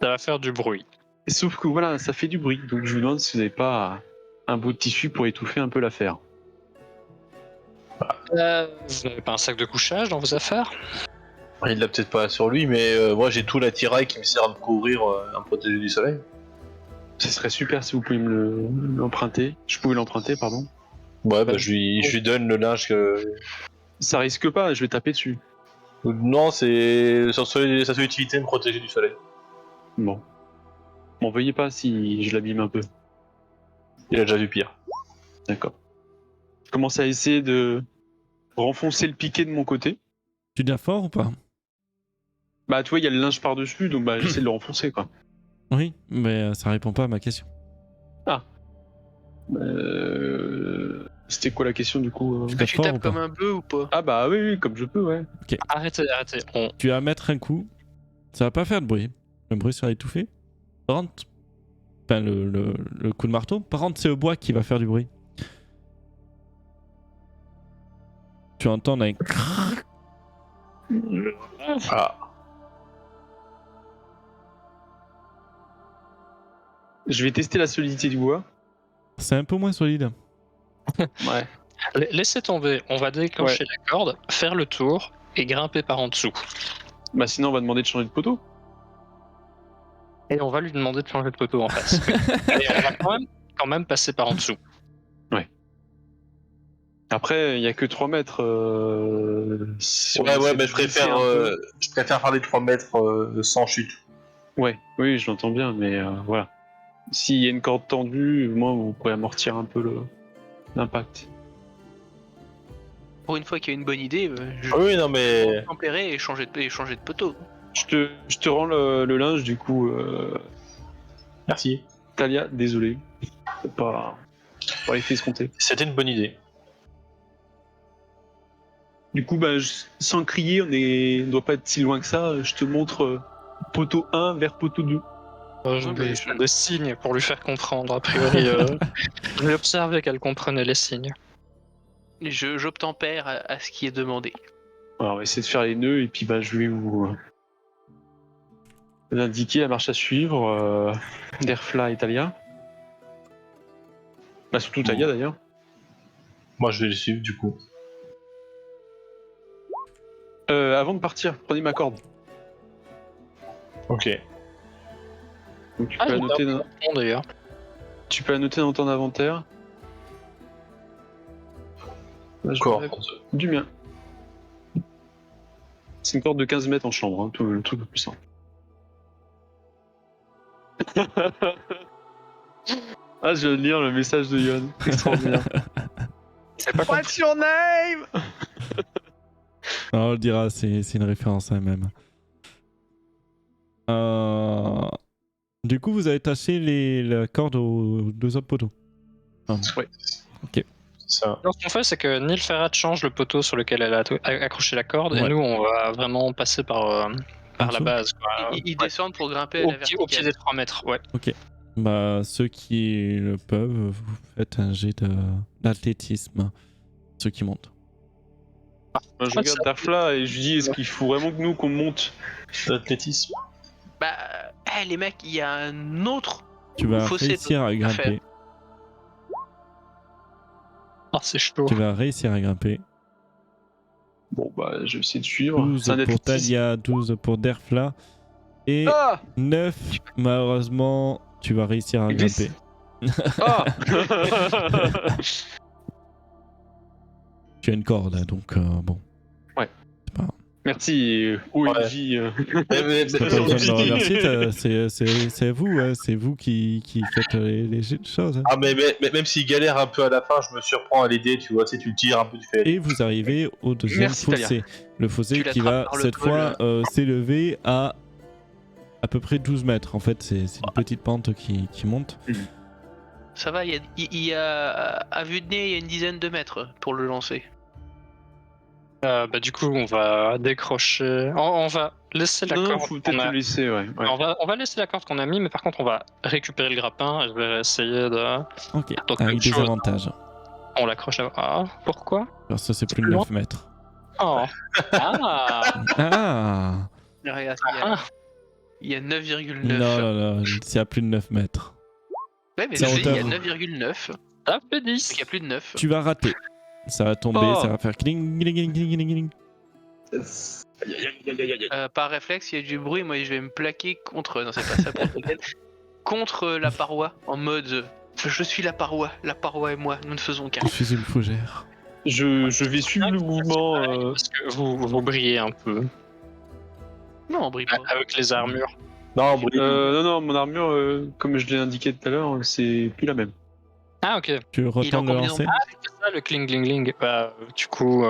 Ça va faire du bruit. Sauf que voilà, ça fait du bruit. Donc je vous demande si vous n'avez pas un bout de tissu pour étouffer un peu l'affaire. Vous n'avez pas un sac de couchage dans vos affaires? Il l'a peut-être pas sur lui, mais moi j'ai tout l'attirail qui me sert à me couvrir, à me protéger du soleil. Ce serait super si vous pouviez me l'emprunter. Je pouvais l'emprunter, pardon. Ouais, bah je lui donne le linge que. Ça risque pas, je vais taper dessus. Non, c'est sa seule utilité de me protéger du soleil. Bon. M'en veuillez pas si je l'abîme un peu. Il a déjà vu pire. D'accord. Je commence à essayer de renfoncer le piquet de mon côté. Tu viens fort ou pas? Bah, tu vois, il y a le linge par-dessus, donc bah, j'essaie de le renfoncer, quoi. Oui, mais ça répond pas à ma question. C'était quoi la question du coup Est-ce que tu fort ou tapes pas comme un bœuf ou pas? Ah bah oui, comme je peux, ouais. Arrêtez. Tu vas mettre un coup. Ça va pas faire de bruit. Le bruit sera étouffé. Par contre, enfin, le coup de marteau. Par contre, c'est le bois qui va faire du bruit. Tu entends un crrrr. Ah. Je vais tester la solidité du bois. C'est un peu moins solide. Ouais. Laissez tomber, on va déclencher la corde, faire le tour et grimper par en dessous. Bah sinon on va demander de changer de poteau. Et on va lui demander de changer de poteau en face. Et on va quand même passer par en dessous. Après, il y a que 3 mètres. Si on Ouais, essaie mais de je glisser préfère, un peu. je préfère faire les 3 mètres sans chute. Ouais, oui, je l'entends bien, mais voilà. S'il y a une corde tendue, moi, vous pourrez amortir un peu l'impact. Pour une fois qu'il y a une bonne idée, je Ah oui, non, mais. tempérer et changer de poteau. Je te rends le linge, du coup, Merci. Talia, désolé. C'est pas l'effet escompté. C'était une bonne idée. Du coup, bah, sans crier, on doit pas être si loin que ça. Je te montre poteau 1 vers poteau 2. Je vais faire des signes pour lui faire comprendre. A priori, je vais observer qu'elle comprenait les signes. J'obtempère à ce qui est demandé. Alors, on va essayer de faire les nœuds et puis bah, je vais vous indiquer la marche à suivre. Derfla et Talia. Bah, surtout Talia d'ailleurs. Moi, je vais le suivre du coup. Avant de partir, prenez ma corde. Ok. Donc, tu peux la noter Bon d'ailleurs. Tu peux la noter dans ton inventaire. Là, je Corde. vais du mien. C'est une corde de 15 mètres en chambre, hein, tout le truc le plus simple. Ah, je viens de lire le message de Yon. Extraordinaire. C'est pas What's your name? Non, on le dira, c'est une référence à elle-même. Du coup, vous avez taché la corde aux 2 autres poteaux. Ouais. Ok. Ça. Donc, ce qu'on fait, c'est que Neil Ferrat change le poteau sur lequel elle a accroché la corde, Ouais. et nous, on va vraiment passer par la dessous base. Quoi. Ils descendent pour grimper à Au la pied verticale. des 3 mètres, ouais. Bah, ceux qui le peuvent, vous faites un jet d'athlétisme. Ceux qui montent. Moi, je regarde Darfla et je lui dis, est-ce qu'il faut vraiment que nous qu'on monte? L'athlétisme. Bah, les mecs, il y a un autre. Tu vas Fossé réussir à à faire. grimper. Ah, c'est chaud. Tu vas réussir à grimper. Bon, bah, je vais essayer de suivre. 12 C'est un pour athlétisme. Talia, 12 pour Derfla. Et Ah 9, malheureusement, tu vas réussir à Glisse. grimper. Ah Tu as une corde, donc bon. Ouais. C'est pas, Merci, OMJ. t'as pas besoin de me remercier, c'est vous, hein, c'est vous qui faites les choses. Hein. Ah, mais même s'il galère un peu à la fin, je me surprends à l'aider, tu vois, tu sais, tu le tires un peu, tu fais. Et vous arrivez au deuxième Merci, fossé. Le fossé Tu qui l'attrapes va par le cette col. fois s'élever à peu près 12 mètres. En fait, c'est une petite pente qui monte. Ça va, il y a à vue de nez, il y a une dizaine de mètres pour le lancer. Bah, du coup, on va décrocher. On va laisser la Non, corde. faut qu'on peut-être a... le laisser, ouais. On va laisser la corde qu'on a mis, mais par contre, on va récupérer le grappin et je vais essayer de. Ok, Donc, avec même des chose. avantages. On l'accroche à. Ah, pourquoi? Alors ça, c'est plus de plus 9 mètres. Oh. Ah. Ah Regarde, il y a 9,9. Non, c'est à plus de 9 mètres. Ouais, mais C'est je en dis, il y a hauteur. 9,9. Ça fait Donc 10. il y a plus de 9. Tu vas rater. Ça va tomber, Oh. ça va faire cling, cling, cling, cling, cling. Par réflexe, il y a du bruit, moi je vais me plaquer contre. Non, c'est pas ça pour le week-end. Contre la paroi, en mode. Je suis la paroi et moi, nous ne faisons qu'un. Je suis une fougère. Je vais suivre le mouvement. Parce que vous brillez un peu Non, on brille pas. avec les armures. Non, brille. Non, mon armure, comme je l'ai indiqué tout à l'heure, c'est plus la même. Ah, ok. Tu Il est retentes en de combinaison. lancer. C'est ça le cling cling cling. Bah, du coup,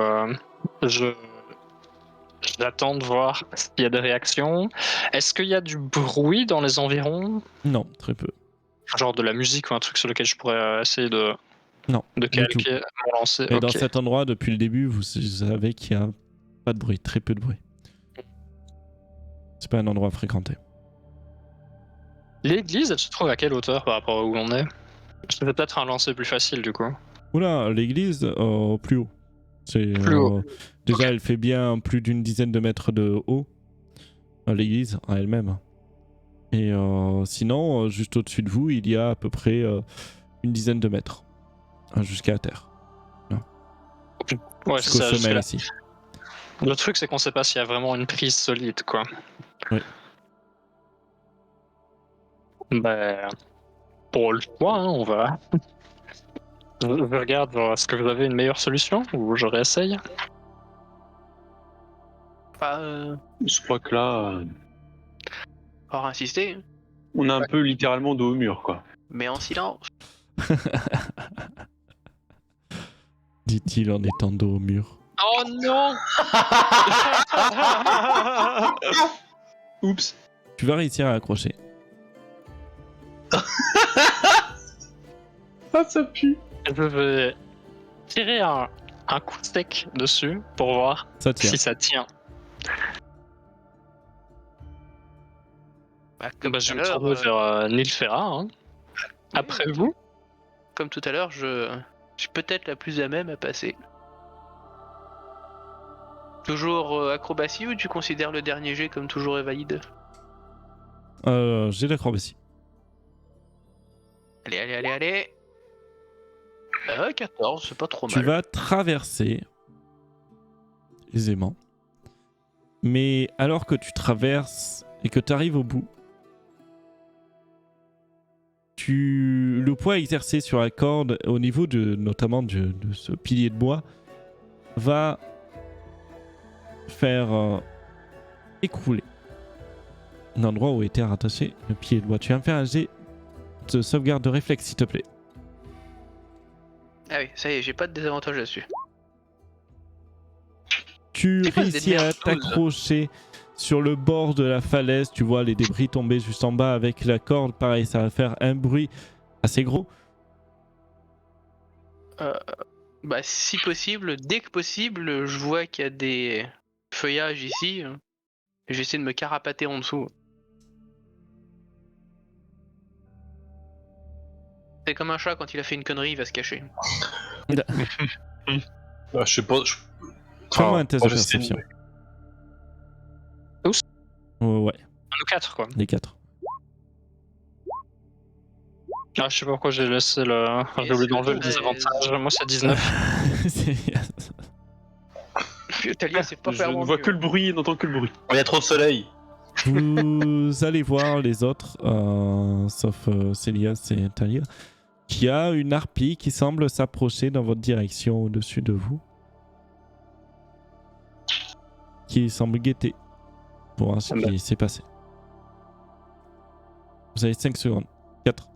j'attends de voir s'il y a des réactions. Est-ce qu'il y a du bruit dans les environs? Non, très peu. Genre de la musique ou un truc sur lequel je pourrais essayer de Non, du calquer mon lancer. Et dans Ok. cet endroit, depuis le début, vous savez qu'il n'y a pas de bruit, très peu de bruit. C'est pas un endroit fréquenté. L'église, elle se trouve à quelle hauteur par rapport à où on est? C'est peut-être un lancer plus facile du coup. Oula, l'église, plus haut. C'est, Plus haut. déjà, Ok. elle fait bien plus d'une dizaine de mètres de haut. L'église, en elle-même. Et sinon, juste au-dessus de vous, il y a à peu près une dizaine de mètres. Jusqu'à terre. Ouais, c'est Jusqu'au ça. sommet Là. ici. Le truc, c'est qu'on sait pas s'il y a vraiment une prise solide, quoi. Oui. Bah, pour le choix, on va. Je regarde, est-ce que vous avez une meilleure solution ou je réessaye? Je crois que là, Or insister, on a un peu littéralement dos au mur, quoi. mais en silence. Dit-il en étant dos au mur. Oh non! Oups. Tu vas réussir à accrocher. Ah, ça pue. Je vais tirer un coup sec dessus pour voir Ça tient. si ça tient. Comme Bah, tout je à vais me l'heure, tourner vers Nilfera. Hein. Après vous? comme tout à l'heure, je suis peut-être la plus à même à passer. Toujours acrobatie ou tu considères le dernier jet comme toujours valide? J'ai d'acrobatie. Allez. 14, c'est pas trop Tu mal. vas traverser aisément. Mais alors que tu traverses et que tu arrives au bout, le poids exercé sur la corde au niveau notamment de ce pilier de bois va faire écrouler l'endroit où était rattaché le pilier de bois. Tu vas me faire un jet de sauvegarde de réflexe, s'il te plaît. Ah oui, ça y est, j'ai pas de désavantage là-dessus. Tu C'est quoi ce réussis à merde 12? t'accrocher sur le bord de la falaise. Tu vois les débris tomber juste en bas avec la corde. Pareil, ça va faire un bruit assez gros. Bah, si possible, dès que possible, je vois qu'il y a des feuillages ici. J'essaie de me carapater en dessous. C'est comme un chat quand il a fait une connerie, il va se cacher. Je sais pas. Fais-moi un test de je sais- perception. Tous Ouais, Un ou 4 quoi. les 4. Ah, je sais pas pourquoi j'ai laissé le. Enfin, j'ai oublié d'enlever le 13. désavantage. Moi, c'est 19. Talia, c'est pas Je faire ne vois que le bruit et n'entends que le bruit. Il y a trop de soleil. Vous allez voir les autres, sauf Célias et Talia, qui a une harpie qui semble s'approcher dans votre direction au-dessus de vous. Qui semble guetter pour voir ce qui s'est passé. Vous avez 5 secondes. 4.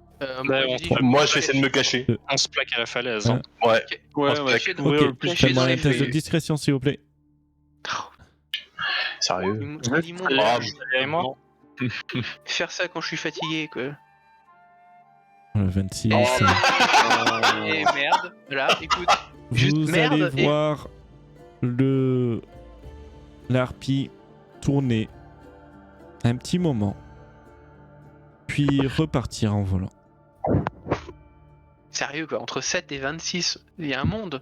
Moi, je vais essayer de me cacher. On se plaque à la falaise. Hein. Ouais. Ouais, On on va se découvrir le plus caché Faites-moi dans un les test de feuilles. discrétion, s'il vous plaît. Sérieux. Et moi? Faire ça quand je suis fatigué, quoi. 26. Et merde, là, écoute. Juste Vous merde allez et- voir l'harpie tourner un petit moment, puis repartir en volant. Sérieux, quoi, entre 7 et 26, il y a un monde.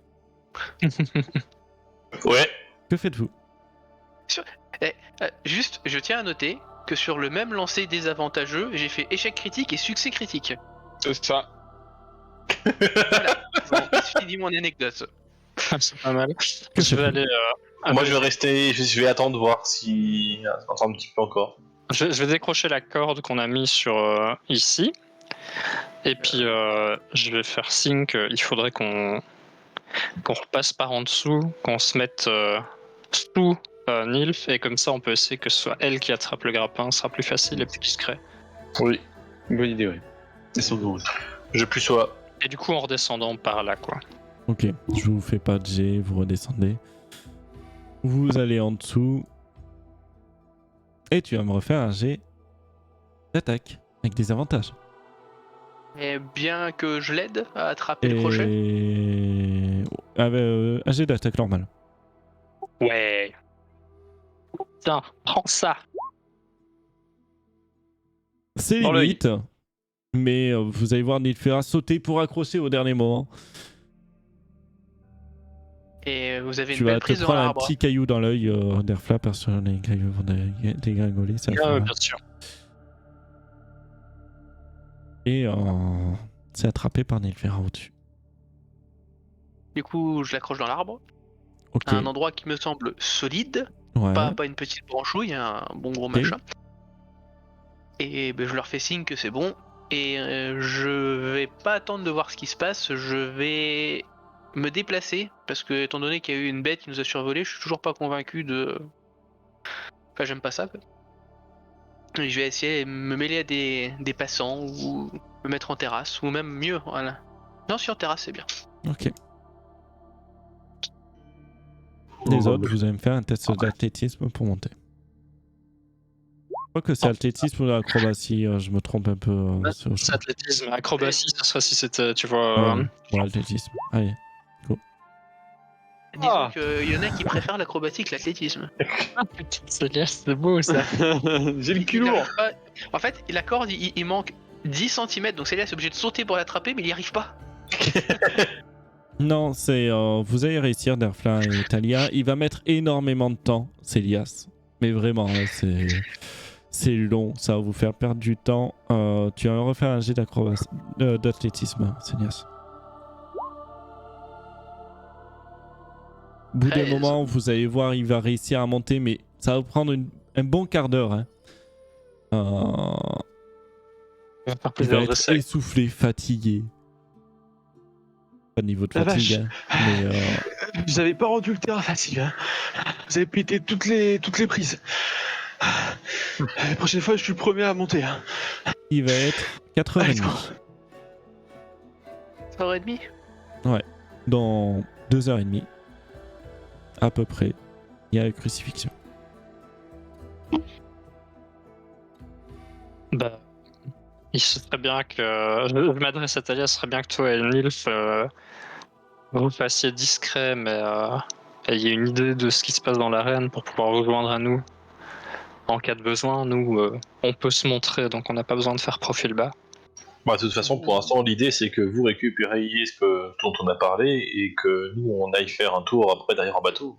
Ouais. Que faites-vous? Juste, je tiens à noter que sur le même lancer désavantageux, j'ai fait échec critique et succès critique. C'est ça. Bon, c'est fini mon anecdote. C'est pas mal. Que Je vais faites-vous? aller. Moi, je vais rester. Je vais attendre voir si. Attendre un petit peu encore. Je vais décrocher la corde qu'on a mis sur ici. Et puis je vais faire signe qu'il faudrait qu'on repasse par en dessous, qu'on se mette sous Nilf, et comme ça on peut essayer que ce soit elle qui attrape le grappin, ce sera plus facile et plus discret. Oui. Bonne idée, ouais. Descendons. Je plus sois. Et du coup en redescendant par là quoi. Ok, je vous fais pas de jet, vous redescendez. Vous allez en dessous. Et tu vas me refaire un jet d'attaque avec des avantages. Et bien que je l'aide à attraper le crochet. Un jet d'attaque normale. Ouais. Tiens, prends ça. C'est Dans l'œil. limite, mais vous allez voir Nilfera sauter pour accrocher au dernier moment. Et vous avez Tu une vas belle te prise dans prendre un l'arbre. petit caillou dans l'œil d'Airfla parce que les cailloux vont dégringoler. Ça va faire mal. Bien sûr. Et c'est attrapé par Nilfera au-dessus. Du coup, je l'accroche dans l'arbre, Ok. à un endroit qui me semble solide, Ouais. pas une petite branchouille, un bon gros machin. Et ben, je leur fais signe que c'est bon. Et je vais pas attendre de voir ce qui se passe, je vais me déplacer, parce que étant donné qu'il y a eu une bête qui nous a survolé, je suis toujours pas convaincu de... Enfin, j'aime pas ça, quoi. Et je vais essayer de me mêler à des passants, ou me mettre en terrasse, ou même mieux, voilà. Non, si en terrasse, c'est bien. Ok. Les autres, vous allez me faire un test d'athlétisme pour monter. Je crois que c'est athlétisme ou acrobatie, je me trompe un peu. C'est athlétisme. Acrobatie, ce serait si c'était, tu vois... Ouais, bon, athlétisme. Allez. Disons Ah. qu'il y en a qui préfèrent l'acrobatie que l'athlétisme. Ah putain, c'est beau ça. J'ai le cul Il lourd. arrive pas- En fait, la corde, il manque 10 cm, donc Célia est obligé de sauter pour l'attraper, mais il n'y arrive pas. Non, c'est vous allez réussir, Derfla et Talia. Il va mettre énormément de temps, Célias. Mais vraiment, hein, c'est long. Ça va vous faire perdre du temps. Tu vas refaire un jet d'athlétisme, Célias. Au bout d'un 13. moment, vous allez voir, il va réussir à monter, mais ça va vous prendre un bon quart d'heure. Hein. Ça va faire Il plaisir va de être ça. essoufflé, fatigué. Pas de niveau de La fatigue, vache. hein, mais Vous avez pas rendu le terrain facile. Hein. Vous avez pété toutes les prises. La prochaine fois, je suis le premier à monter. Hein. il va être 4h30. 3h30. Dans 2h30, à peu près, il y a la crucifixion. Bah, il serait bien que... Je m'adresse à Talia, ce serait bien que toi et Nilf vous fassiez discret, mais ayez une idée de ce qui se passe dans l'arène pour pouvoir rejoindre à nous. En cas de besoin, nous, on peut se montrer, donc on n'a pas besoin de faire profil bas. Bah, de toute façon, pour l'instant, l'idée c'est que vous récupériez ce dont on a parlé et que nous on aille faire un tour après derrière un bateau.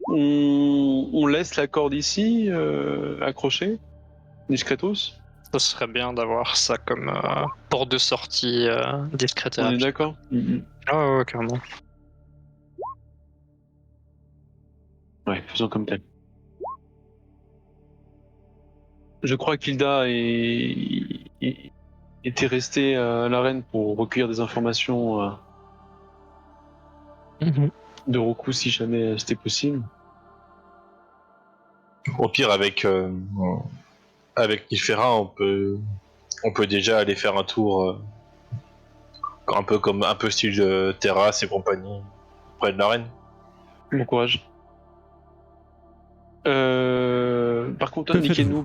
On laisse la corde ici, accrochée, discretos. Ce serait bien d'avoir ça comme porte de sortie discrète et On est rapide. d'accord. Ah ouais, carrément. Ouais, faisons comme tel. Je crois qu'Hilda était restée à l'arène pour recueillir des informations de Roku si jamais c'était possible. Au pire, avec Nilfera, on peut déjà aller faire un tour un peu style terrasse et compagnie près de l'arène. Bon courage. Par contre, Que indiquez-nous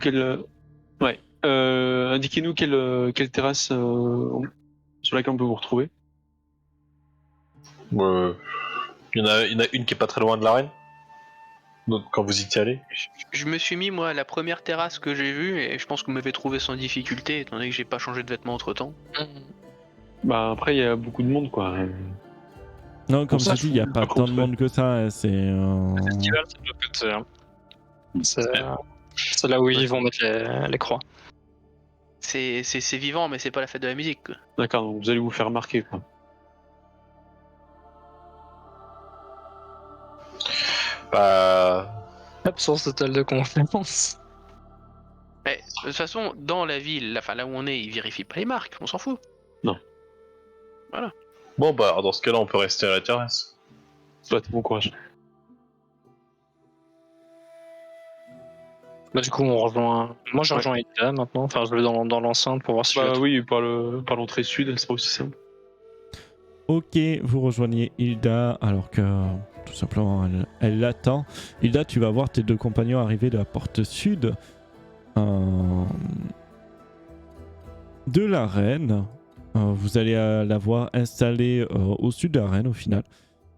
indiquez-nous quelle terrasse sur laquelle on peut vous retrouver. Il y en a une qui est pas très loin de l'arène. Donc, quand vous y étiez allé. Je me suis mis, moi, à la première terrasse que j'ai vue, et je pense que vous m'avez trouvé sans difficulté, étant donné que j'ai pas changé de vêtements entre temps. Bah après, il y a beaucoup de monde, quoi. Non, comme ça, je dis, il n'y a je pas trouve tant de pas. monde que ça. Hein, c'est. Le festival, c'est de l'autre côté. Hein. C'est là où ils vont mettre les croix. C'est vivant, mais c'est pas la fête de la musique, quoi. D'accord, donc vous allez vous faire remarquer, quoi. Bah. Absence totale de confiance. Mais, de toute façon, dans la ville, enfin là où on est, ils vérifient pas les marques, on s'en fout. Bon, bah, dans ce cas-là, on peut rester à la terrasse. Soit bon courage. Bah, du coup, on rejoint. Moi, je Ouais. rejoins Hilda maintenant. Enfin, je vais dans l'enceinte pour voir si je Bah la trouve. oui, par l'entrée sud, elle sera aussi simple. Ok, vous rejoignez Hilda alors que tout simplement elle l'attend. Hilda, tu vas voir tes deux compagnons arriver de la porte sud. de l'arène. Vous allez la voir installée au sud de l'arène au final.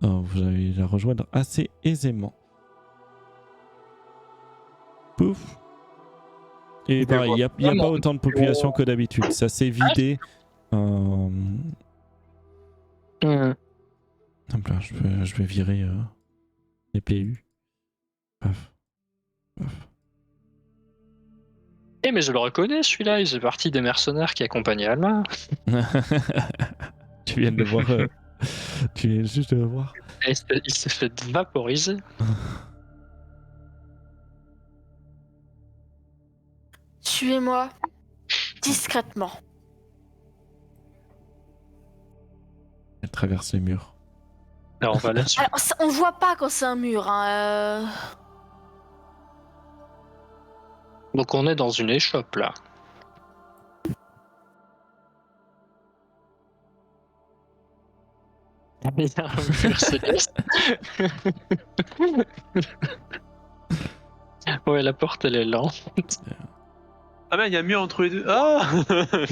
Vous allez la rejoindre assez aisément. Pouf. Et pareil, il n'y a pas autant de population que d'habitude. Ça s'est vidé. Hop là, je vais virer les PU. Paf. Paf. Eh mais je le reconnais celui-là, il fait partie des mercenaires qui accompagnaient Alma. Tu viens de le voir. Tu viens juste de le voir. Et il s'est fait vaporiser. Suivez-moi discrètement. Elle traverse les murs. Alors on va là-dessus. Alors, on voit pas quand c'est un mur. Hein, Donc on est dans une échoppe là. Il y a un mur céleste. Ouais, la porte elle est lente. Ah ben, il y a un mur entre les deux. Ah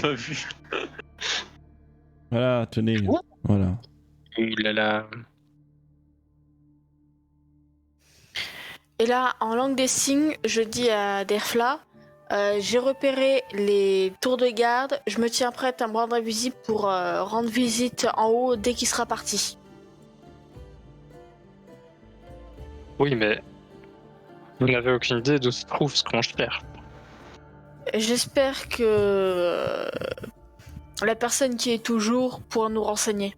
J'ai vu. Voilà, tenez. Voilà. Ouh là là. Et là, en langue des signes, je dis à Derfla, j'ai repéré les tours de garde, je me tiens prête à me rendre visible pour rendre visite en haut dès qu'il sera parti. Oui mais vous n'avez aucune idée d'où se trouve ce qu'on cherche. J'espère que la personne qui est toujours pourra nous renseigner.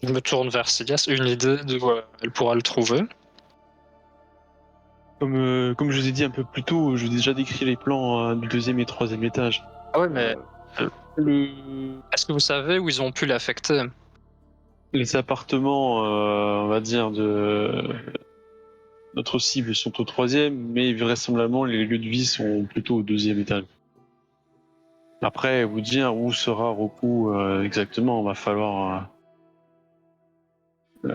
Je me tourne vers Célias, une idée de où elle pourra le trouver. Comme je vous ai dit un peu plus tôt, j'ai déjà décrit les plans du 2e et 3e étage. Ah ouais mais Le... est-ce que vous savez où ils ont pu l'affecter? Les appartements, on va dire, de notre cible sont au 3e, mais vraisemblablement les lieux de vie sont plutôt au 2e étage. Après, vous dire où sera Roku exactement, va falloir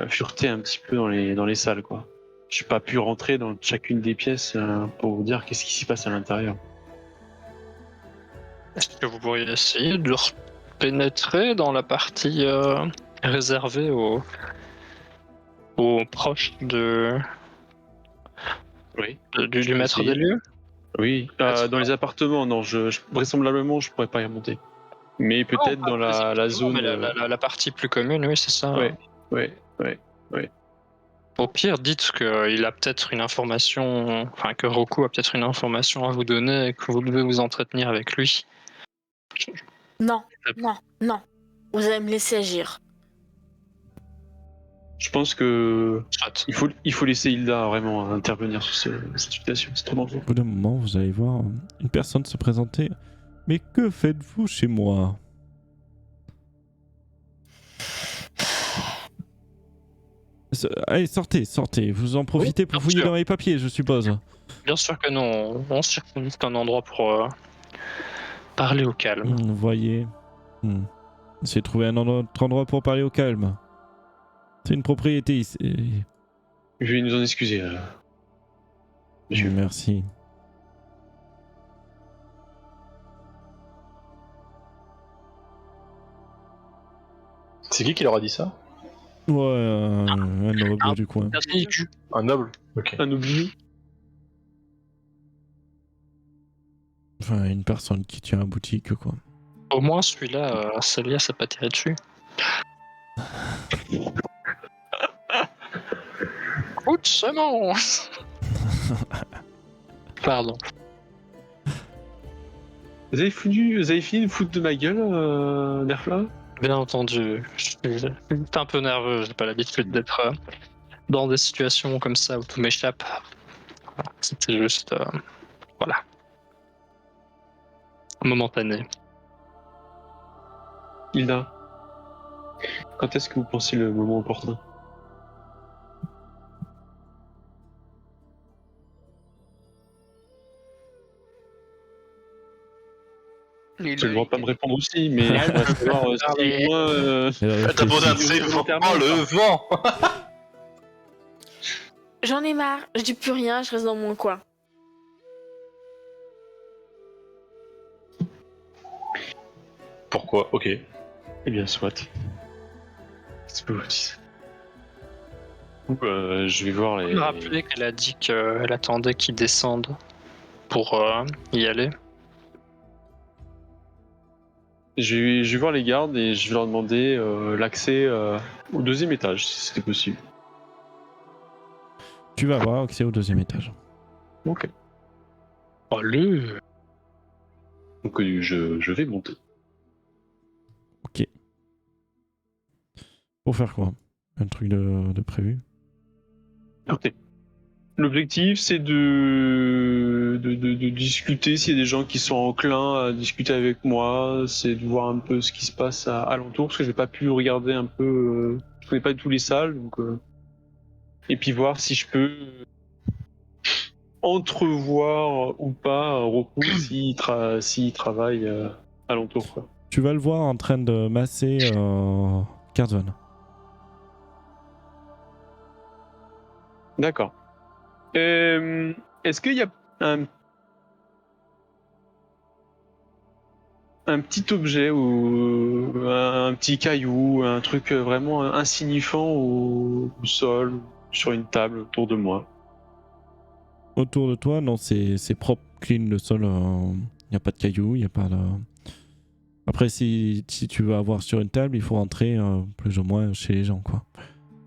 fureter un petit peu dans les salles, quoi. J'ai pas pu rentrer dans chacune des pièces pour vous dire qu'est-ce qui s'y passe à l'intérieur. Est-ce que vous pourriez essayer de pénétrer dans la partie réservée aux proches Oui. du maître essayer. des lieux? Oui. Dans les appartements, non. Vraisemblablement, je pourrais pas y remonter. Mais peut-être dans la zone. Mais la partie plus commune, oui, c'est ça. Ouais. Au pire, dites qu'il a peut-être une information, enfin que Roku a peut-être une information à vous donner et que vous devez vous entretenir avec lui. Non. Vous allez me laisser agir. Je pense que Soit. il faut laisser Hilda vraiment intervenir sur cette situation. C'est trop dangereux. Au bout d'un moment, vous allez voir une personne se présenter. Mais que faites-vous chez moi? Allez, sortez. Vous en profitez pour bien fouiller sûr. dans les papiers, je suppose. Bien sûr que non, on cherche un endroit pour parler au calme. Vous voyez. Essayez de trouver un autre endroit pour parler au calme. C'est une propriété ici. Je vais nous en excuser. Monsieur. Merci. C'est qui leur a dit ça? Ouais, un noble du coin. Un noble? Ok. Un oubli. Enfin, une personne qui tient à boutique, quoi. Au moins celui-là, Célia s'est pas tiré dessus. Coup de semence. Pardon. Vous avez fini de foutre de ma gueule, Derfla? Bien entendu, je suis un peu nerveux, j'ai pas l'habitude d'être dans des situations comme ça où tout m'échappe. C'était juste, voilà, momentané. Hilda, quand est-ce que vous pensez le moment opportun? Tu as le droit de pas me répondre aussi, mais je voudrais savoir si moi... T'as posé un c'est le vent. J'en ai marre, je dis plus rien, je reste dans mon coin. Pourquoi? Ok. Eh bien, soit. C'est pas vous. Je vais voir Je les. me rappelais qu'elle a dit qu'elle attendait qu'ils descendent pour y aller. Je vais voir les gardes et je vais leur demander l'accès au 2e étage, si c'était possible. Tu vas avoir accès au 2e étage. Ok. Allez. Donc je vais monter. Pour faire quoi? Un truc de prévu? Écoutez, l'objectif c'est de discuter s'il y a des gens qui sont enclins à discuter avec moi, c'est de voir un peu ce qui se passe alentour, parce que j'ai pas pu regarder un peu, je connais pas tous les salles, donc et puis voir si je peux entrevoir ou pas Roku s'il travaille alentour, quoi. Tu vas le voir en train de masser Karzvan. D'accord. Est-ce qu'il y a un petit objet ou un petit caillou, un truc vraiment insignifiant au sol, sur une table autour de moi? Autour de toi, non, c'est propre, clean le sol. Il n'y a pas de cailloux, il n'y a pas de... Après, si tu veux avoir sur une table, il faut rentrer plus ou moins chez les gens, quoi.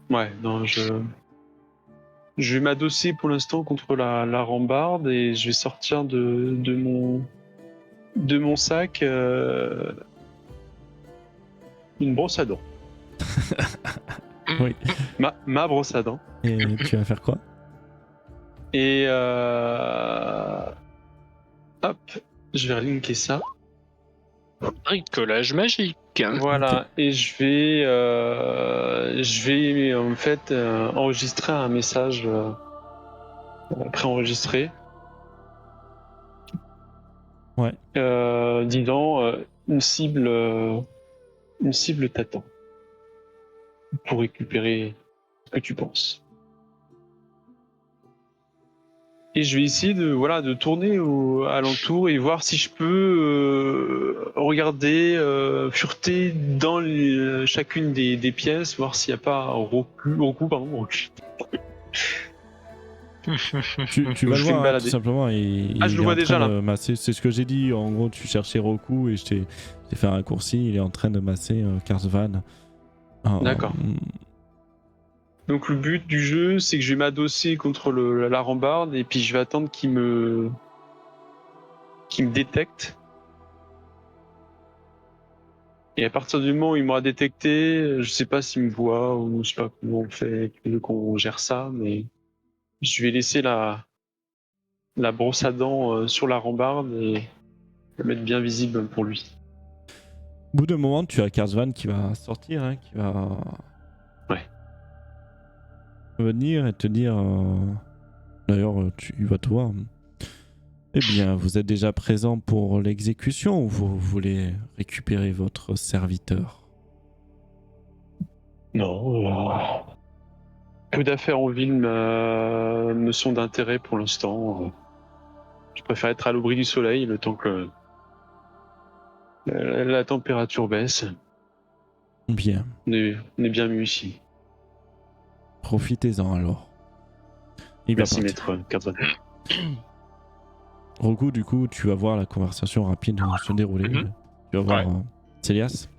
Ouais, non, je vais m'adosser pour l'instant contre la rambarde et je vais sortir de mon sac une brosse à dents. Oui. Ma brosse à dents. Et tu vas faire quoi? Et hop, je vais relinker ça. Bricolage magique. Voilà, et je vais en fait enregistrer un message préenregistré. Ouais. Disant une cible t'attend pour récupérer ce que tu penses. Et je vais essayer de tourner alentour et voir si je peux regarder, fureter dans chacune des pièces, voir s'il n'y a pas Roku. Tu vas le Je vais me voir, hein, balader. tout simplement. Il Ah, je le est vois en déjà, train là. de masser. C'est ce que j'ai dit. En gros, tu cherchais Roku et je t'ai fait un raccourci. Il est en train de masser Karzvan. D'accord. Donc le but du jeu, c'est que je vais m'adosser contre la rambarde et puis je vais attendre qu'il me détecte. Et à partir du moment où il m'aura détecté, je sais pas s'il me voit ou je sais pas comment on fait, qu'on gère ça, mais je vais laisser la brosse à dents sur la rambarde et la mettre bien visible pour lui. Au bout d'un moment, tu as Karzvan qui va sortir, hein, qui va venir et te dire. D'ailleurs, il va te voir. Eh bien, vous êtes déjà présent pour l'exécution ou vous voulez récupérer votre serviteur? Non. Peu d'affaires en ville me sont d'intérêt pour l'instant. Je préfère être à l'abri du soleil le temps que la température baisse. Bien, On est bien mieux ici. profitez-en alors. Il va Merci, partir. maître Karzvan. Roku, du coup, tu vas voir la conversation rapide se dérouler. Mhm. Tu vas voir Célias.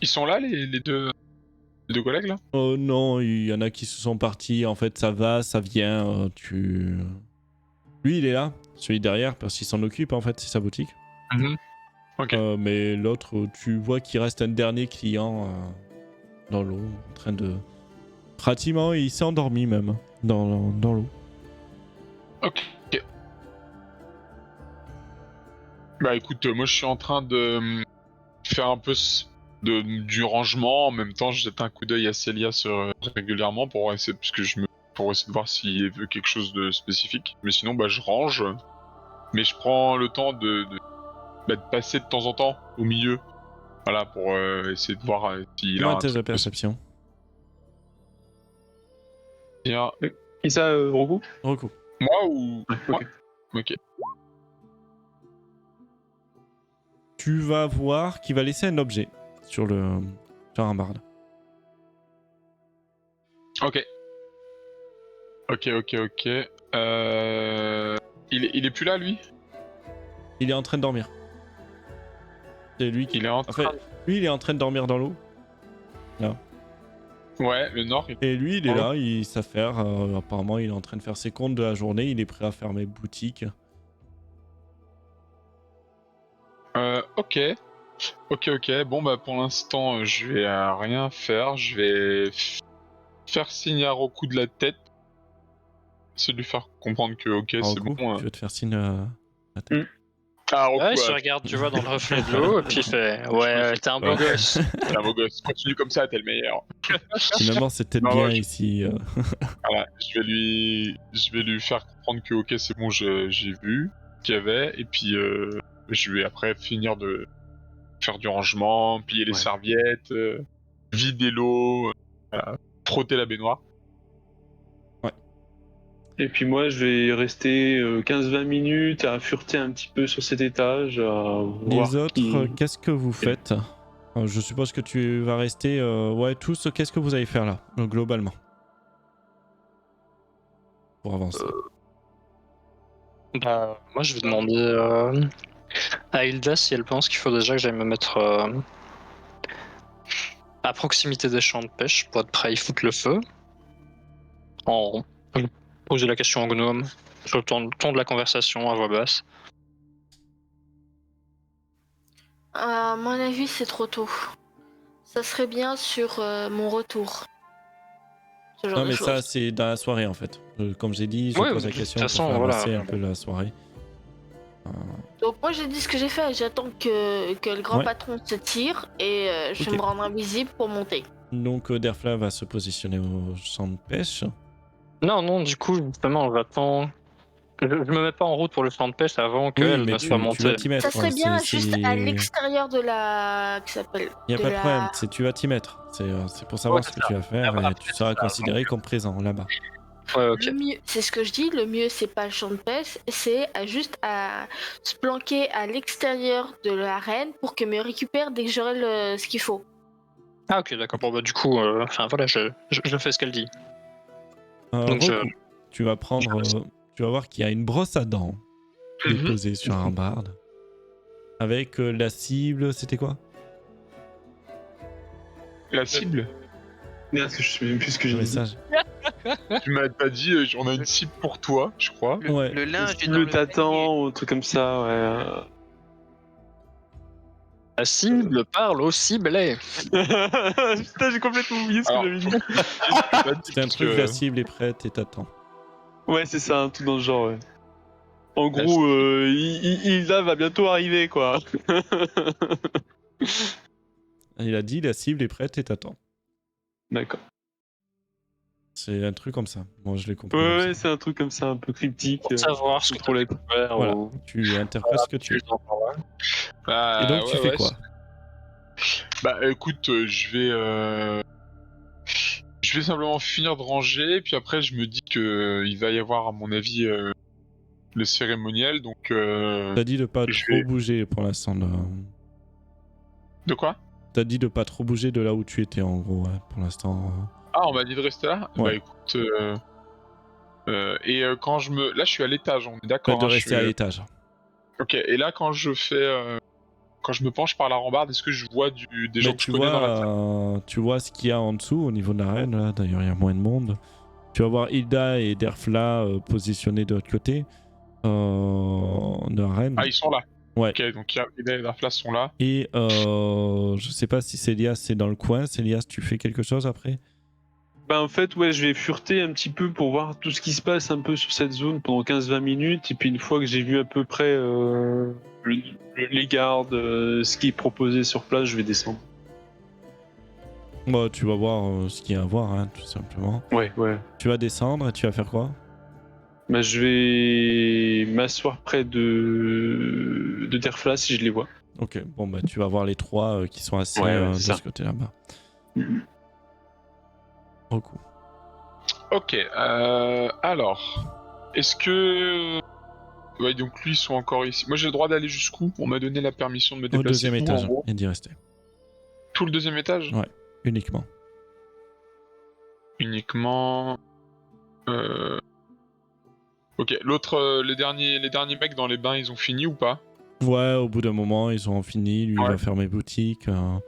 Ils sont là, les deux collègues, là? Oh non, il y en a qui se sont partis. En fait, ça va, ça vient. Lui, il est là, celui derrière, parce qu'il s'en occupe, en fait, c'est sa boutique. Ok. Mais l'autre, tu vois qu'il reste un dernier client dans l'eau, en train de... Pratiquement, il s'est endormi même, dans l'eau. Ok. Bah écoute, moi je suis en train de faire un peu du rangement. En même temps, je jette un coup d'œil à Célias régulièrement pour essayer, pour essayer de voir s'il veut quelque chose de spécifique. Mais sinon, bah je range. Mais je prends le temps de passer de temps en temps au milieu. Voilà, pour essayer de voir s'il a Fais-moi un un test de truc perception. bien. Et ça, Roku? Roku. Moi ou... Ouais, ok. Ok. tu vas voir qu'il va laisser un objet sur un barde. Ok. Ok. Il est plus là, lui? Il est en train de dormir. C'est lui qui... Il est en En train... fait, lui, il est en train de dormir dans l'eau. Ouais, le nord. Et lui, il est là, il s'affaire. Apparemment, il est en train de faire ses comptes de la journée. Il est prêt à fermer boutique. Ok. Bon, bah, pour l'instant, je vais rien faire. Je vais faire signe à Roku de la tête. C'est de lui faire comprendre que, ok, c'est Roku, bon. tu veux te faire signe la tête. Ah, Roku, Ouais, il se regarde, tu vois, dans le reflet de l'eau, et puis il fait ouais, t'es un beau Ouais. gosse. t'es un beau gosse. Continue comme ça, t'es le meilleur. Finalement, c'est peut-être Non, bien je- ici. Voilà, je vais lui faire comprendre que, ok, c'est bon, j'ai vu qu'il y avait. Et puis, je vais après finir de faire du rangement, plier les Ouais. serviettes, vider l'eau, frotter la baignoire. Et puis moi, je vais rester 15-20 minutes à fureter un petit peu sur cet étage, à voir Les autres, qui... qu'est-ce que vous faites? Je suppose que tu vas rester... ouais, tous, qu'est-ce que vous allez faire là, globalement? Pour avancer. Bah, moi, je vais demander à Hilda si elle pense qu'il faut déjà que j'aille me mettre à proximité des champs de pêche pour être prêt à y foutre le feu. Je vais poser la question au gnome sur le ton de la conversation à voix basse. À mon avis, c'est trop tôt. Ça serait bien sur mon retour. Ce genre Non, de mais choses. ça, c'est dans la soirée en fait. Comme j'ai dit, je Ouais, pose la de question toute pour façon, faire voilà. avancer un peu la soirée. Donc moi j'ai dit ce que j'ai fait, j'attends que le grand Ouais. patron se tire et je vais Ok. me rendre invisible pour monter. Donc, Derfla va se positionner au champ de pêche. Non, du coup, justement, j'attends. Je me mets pas en route pour le champ de pêche avant qu'elle mais ne soit tu montée. vas t'y mettre. Ça serait bien c'est- juste à c'est- l'extérieur de la... qui s'appelle... Y a de pas de la- problème, tu vas t'y mettre. C'est pour savoir Ouais, ce c'est que tu vas faire Après, et tu seras considéré comme présent là-bas. Ouais, ok. Le mieux, c'est ce que je dis, le mieux c'est pas le champ de pêche, c'est juste à se planquer à l'extérieur de l'arène pour que me récupère dès que j'aurai ce qu'il faut. Ah, ok, d'accord. Bon, bah, du coup, enfin, voilà, je fais ce qu'elle dit. Donc, Roku, tu vas prendre. Tu vas voir qu'il y a une brosse à dents déposée sur un barde. Avec la cible, c'était quoi? La cible? Merde, je sais même plus ce que Un j'ai dit. message. Tu m'as pas dit, on a une cible pour toi, je crois. Ouais. Le linge est dans Le le t'attend ou un truc comme ça, ouais. la cible parle au ciblé. Putain, j'ai complètement oublié ce que Alors, j'avais dit. C'était un truc, la cible est prête et t'attends. Ouais, c'est ça, un truc dans le genre, ouais. En gros, Hilda va bientôt arriver, quoi. Il a dit la cible est prête et t'attends. D'accord. C'est un truc comme ça. Moi, je l'ai compris. Ouais, comme ouais, ça. c'est un truc comme ça, un peu cryptique. Pour savoir ce que pour les... tu peux faire. Voilà, ou- tu interprètes ce que tu veux. Bah, Et donc, tu ouais, fais ouais, quoi? Bah écoute, je vais simplement finir de ranger, puis après je me dis que il va y avoir à mon avis le cérémoniel, donc T'as dit de pas je trop vais- bouger pour l'instant. de quoi? T'as dit de pas trop bouger de là où tu étais en gros, ouais, pour l'instant. Ah, on m'a dit de rester là? Bah Ouais. écoute, quand là je suis à l'étage, on est De d'accord, hein, je rester à suis- l'étage. Ok, et là quand je fais, quand je me penche par la rambarde, est-ce que je vois des gens Mais que je connais dans la salle? tu vois ce qu'il y a en dessous au niveau de l'arène. Là, d'ailleurs, il y a moins de monde. Tu vas voir Hilda et Derfla positionnés de l'autre côté de l'arène. Ah, ils sont là. Ouais. Ok, donc Hilda et Darfla sont là. Et je sais pas si Célias c'est dans le coin. Célias, tu fais quelque chose après? Bah en fait, ouais, je vais fureter un petit peu pour voir tout ce qui se passe un peu sur cette zone pendant 15-20 minutes. Et puis une fois que j'ai vu à peu près les gardes, ce qui est proposé sur place, je vais descendre. Bah, tu vas voir ce qu'il y a à voir, hein, tout simplement. Ouais, ouais. Tu vas descendre et tu vas faire quoi? Bah je vais m'asseoir près de Derfla si je les vois. Ok, bon bah tu vas voir les trois qui sont assis Ouais, de c'est ça. ce côté là-bas. Beaucoup. Ok, alors, est-ce que Ouais, donc lui, ils sont encore ici. Moi, j'ai le droit d'aller jusqu'où? On m'a donné la permission de me Au déplacer. deuxième où, étage, en gros et d'y rester. Tout le deuxième étage? Ouais, uniquement. Uniquement... Ok, l'autre, les derniers mecs dans les bains, ils ont fini ou pas? Ouais, au bout d'un moment, ils ont fini. Lui, il Ouais. va fermer boutique. Va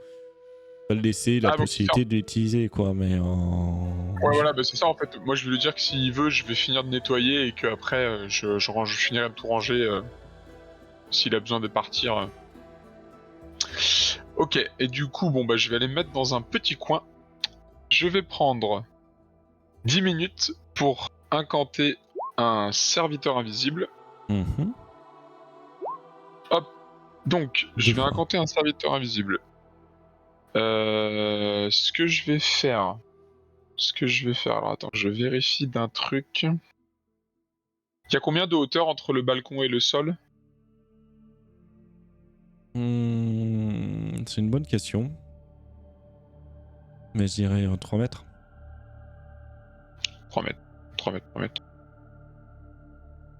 le laisser la Ah, donc, possibilité de l'utiliser, quoi. Mais Ouais, voilà, bah c'est ça en fait. Moi, je vais lui dire que s'il veut, je vais finir de nettoyer et qu'après, je finirai de tout ranger s'il a besoin de partir. Ok, et du coup, bon, bah, je vais aller me mettre dans un petit coin. Je vais prendre 10 minutes pour incanter un serviteur invisible. Mhm. Donc, je vais incanter un serviteur invisible. Ce que je vais faire... Alors attends, je vérifie d'un truc. Il y a combien de hauteur entre le balcon et le sol? C'est une bonne question. Mais je dirais 3 mètres. 3 mètres.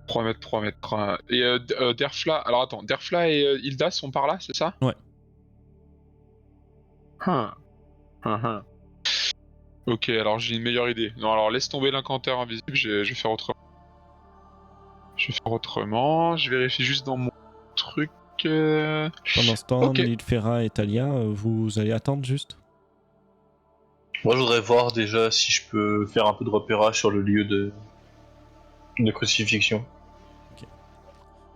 3 mètres. Et Derfla, alors attends, Derfla et Hilda sont par là, c'est ça? Ouais. Ok, alors j'ai une meilleure idée. Non, alors laisse tomber l'incantaire invisible, je vais faire autrement. Je vérifie juste dans mon truc. Pendant ce temps, Ok. Nilfera et Talia, vous allez attendre juste. Moi, je voudrais voir déjà si je peux faire un peu de repérage sur le lieu de crucifixion.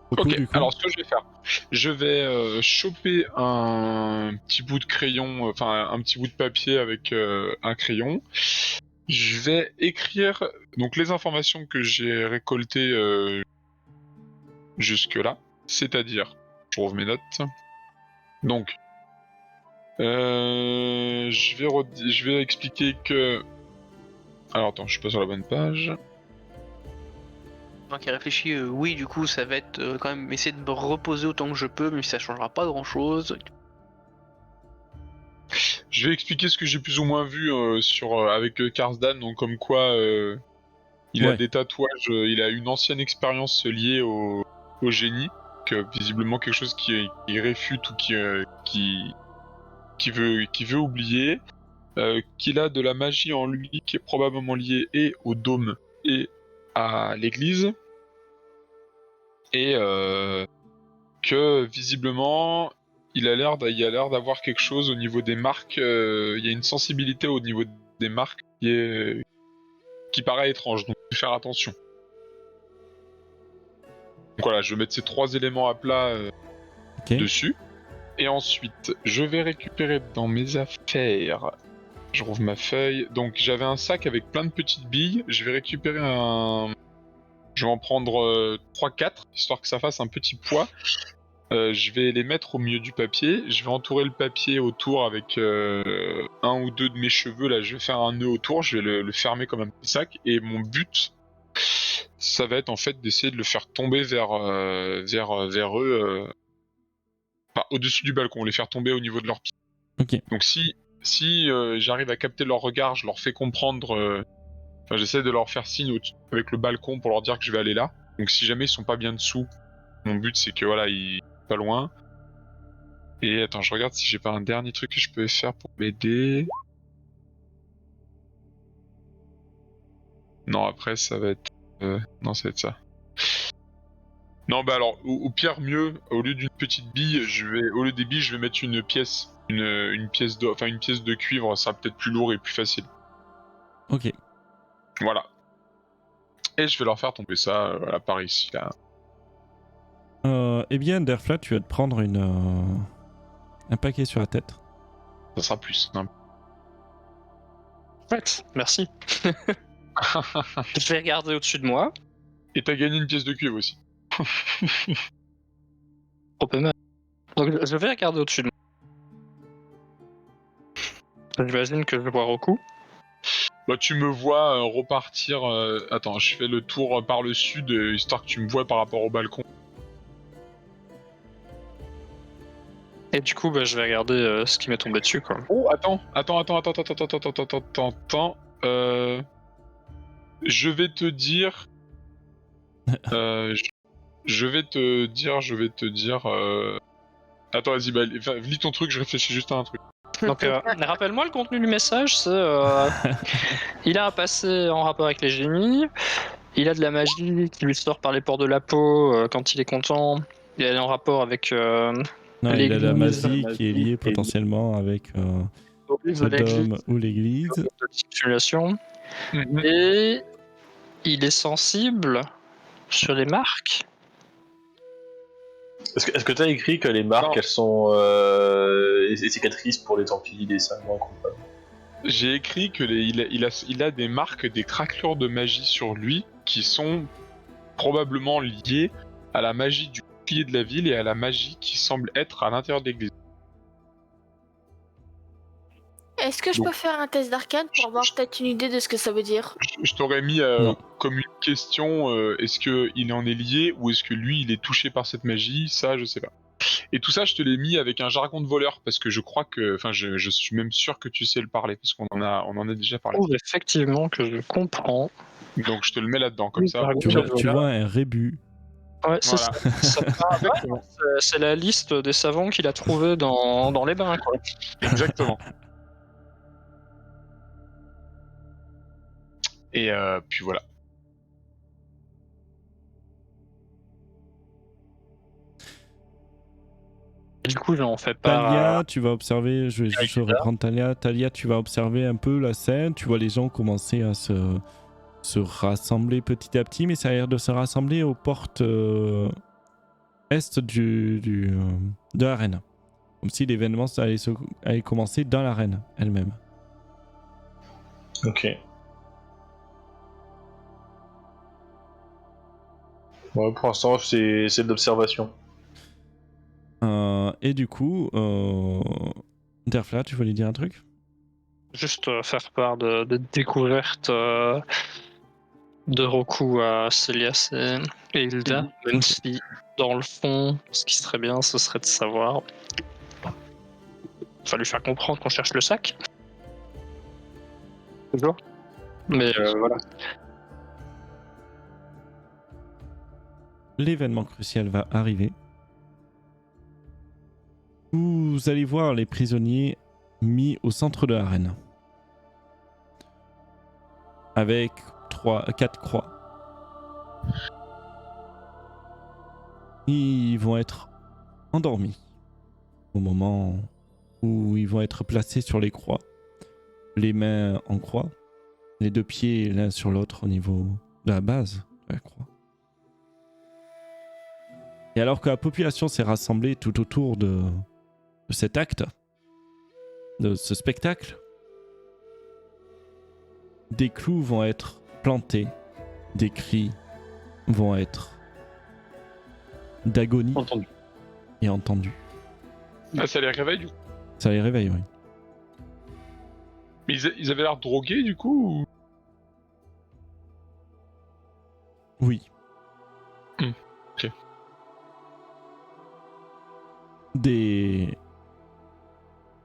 Beaucoup, Ok, du coup. alors ce que je vais faire, je vais choper un petit bout de crayon, enfin un petit bout de papier avec un crayon. Je vais écrire donc les informations que j'ai récoltées jusque-là, c'est-à-dire, je rouvre mes notes. Donc, je vais expliquer que... Alors attends, je suis pas sur la bonne page. Moi qui réfléchis, oui, du coup, ça va être quand même essayer de me reposer autant que je peux, même si ça changera pas grand chose. Je vais expliquer ce que j'ai plus ou moins vu avec Karsdan, donc comme quoi il a Ouais. des tatouages, il a une ancienne expérience liée au génie, que visiblement quelque chose qui réfute ou qui veut oublier, qu'il a de la magie en lui qui est probablement liée et au dôme et à l'église, et que visiblement il a l'air d'avoir quelque chose au niveau des marques, il y a une sensibilité au niveau des marques qui paraît étrange, donc faut faire attention. Donc voilà, je vais mettre ces 3 éléments à plat Ok. dessus. Et ensuite, je vais récupérer dans mes affaires. Je rouvre ma feuille. Donc j'avais un sac avec plein de petites billes. Je vais récupérer un... Je vais en prendre 3-4, histoire que ça fasse un petit poids. Je vais les mettre au milieu du papier. Je vais entourer le papier autour avec un ou deux de mes cheveux. Là, je vais faire un nœud autour. Je vais le fermer comme un petit sac. Et mon but, ça va être en fait d'essayer de le faire tomber vers eux, enfin, au-dessus du balcon, les faire tomber au niveau de leurs pieds. Ok. Donc si j'arrive à capter leur regard, je leur fais comprendre, enfin j'essaie de leur faire signe avec le balcon pour leur dire que je vais aller là. Donc si jamais ils sont pas bien dessous, mon but c'est que voilà, ils sont pas loin. Et attends, je regarde si j'ai pas un dernier truc que je peux faire pour m'aider. Non, après ça va être... non, ça va être ça. Non, bah alors, au pire, mieux, au lieu d'une petite bille, au lieu des billes, je vais mettre une pièce. Une pièce de cuivre, ça sera peut-être plus lourd et plus facile. Ok. Voilà. Et je vais leur faire tomber ça, voilà, par ici, là. Eh bien, Derfla, tu vas te prendre un paquet sur la tête. Ça sera plus simple. Chouette, merci. Je vais regarder au-dessus de moi. Et t'as gagné une pièce de cuivre aussi. Trop peu mal. Donc je vais regarder au-dessus de moi. J'imagine que je vois Roku. Bah, tu me vois repartir... Attends, je fais le tour par le sud, histoire que tu me vois par rapport au balcon. Et du coup, bah, je vais regarder ce qui m'est tombé dessus, quoi. Oh, attends. Je vais te dire... Je vais te dire. Attends, vas-y, lis ton truc, je réfléchis juste à un truc. Donc, rappelle-moi le contenu du message, c'est il a un passé en rapport avec les génies, il a de la magie qui lui sort par les pores de la peau quand il est content, il est en rapport avec Non, il a de la l'église, magie qui est liée potentiellement avec l'église de Sodome ou l'église. de dissimulation, et il est sensible sur les marques. Est-ce que t'as écrit que les marques, Non. elles sont des cicatrices pour les Templiers des Saints incroyables? J'ai écrit que il a des marques, des craquelures de magie sur lui qui sont probablement liées à la magie du bouclier de la ville et à la magie qui semble être à l'intérieur de l'église. Est-ce que je peux faire un test d'arcane pour avoir peut-être une idée de ce que ça veut dire? Je t'aurais mis Non. comme une question, est-ce qu'il en est lié ou est-ce que lui il est touché par cette magie? Ça, je sais pas. Et tout ça, je te l'ai mis avec un jargon de voleur parce que je crois que, enfin, je suis même sûr que tu sais le parler parce qu'on en a déjà parlé. Je trouve effectivement que je comprends. Donc je te le mets là-dedans comme ça. Tu vois un rébut. Ouais, c'est Voilà. ça. C'est la liste des savants qu'il a trouvé dans les bains, quoi. Exactement. Et puis voilà. Du coup, j'en fais pas. Talia, tu vas observer, je vais juste reprendre Talia. Talia, tu vas observer un peu la scène, tu vois les gens commencer à se rassembler petit à petit, mais ça a l'air de se rassembler aux portes est de l'arène. Comme si l'événement allait commencer dans l'arène elle-même. Ok. Ouais, pour l'instant, c'est de l'observation. Et du coup, Derfla, tu voulais dire un truc? Juste faire part de découvertes de Roku à Célias et Hilda, même si dans le fond, ce qui serait bien, ce serait de savoir. Il va lui faire comprendre qu'on cherche le sac. Toujours. Mais voilà. L'événement crucial va arriver. Vous allez voir les prisonniers mis au centre de l'arène. Avec 4 croix. Ils vont être endormis au moment où ils vont être placés sur les croix. Les mains en croix, les 2 pieds l'un sur l'autre au niveau de la base de la croix. Et alors que la population s'est rassemblée tout autour de cet acte, de ce spectacle, des clous vont être plantés, des cris vont être d'agonie Entendu. et entendus. Ah, ça les réveille du coup. Ça les réveille, oui. Mais ils avaient l'air drogués du coup ou... Oui. Ok. Des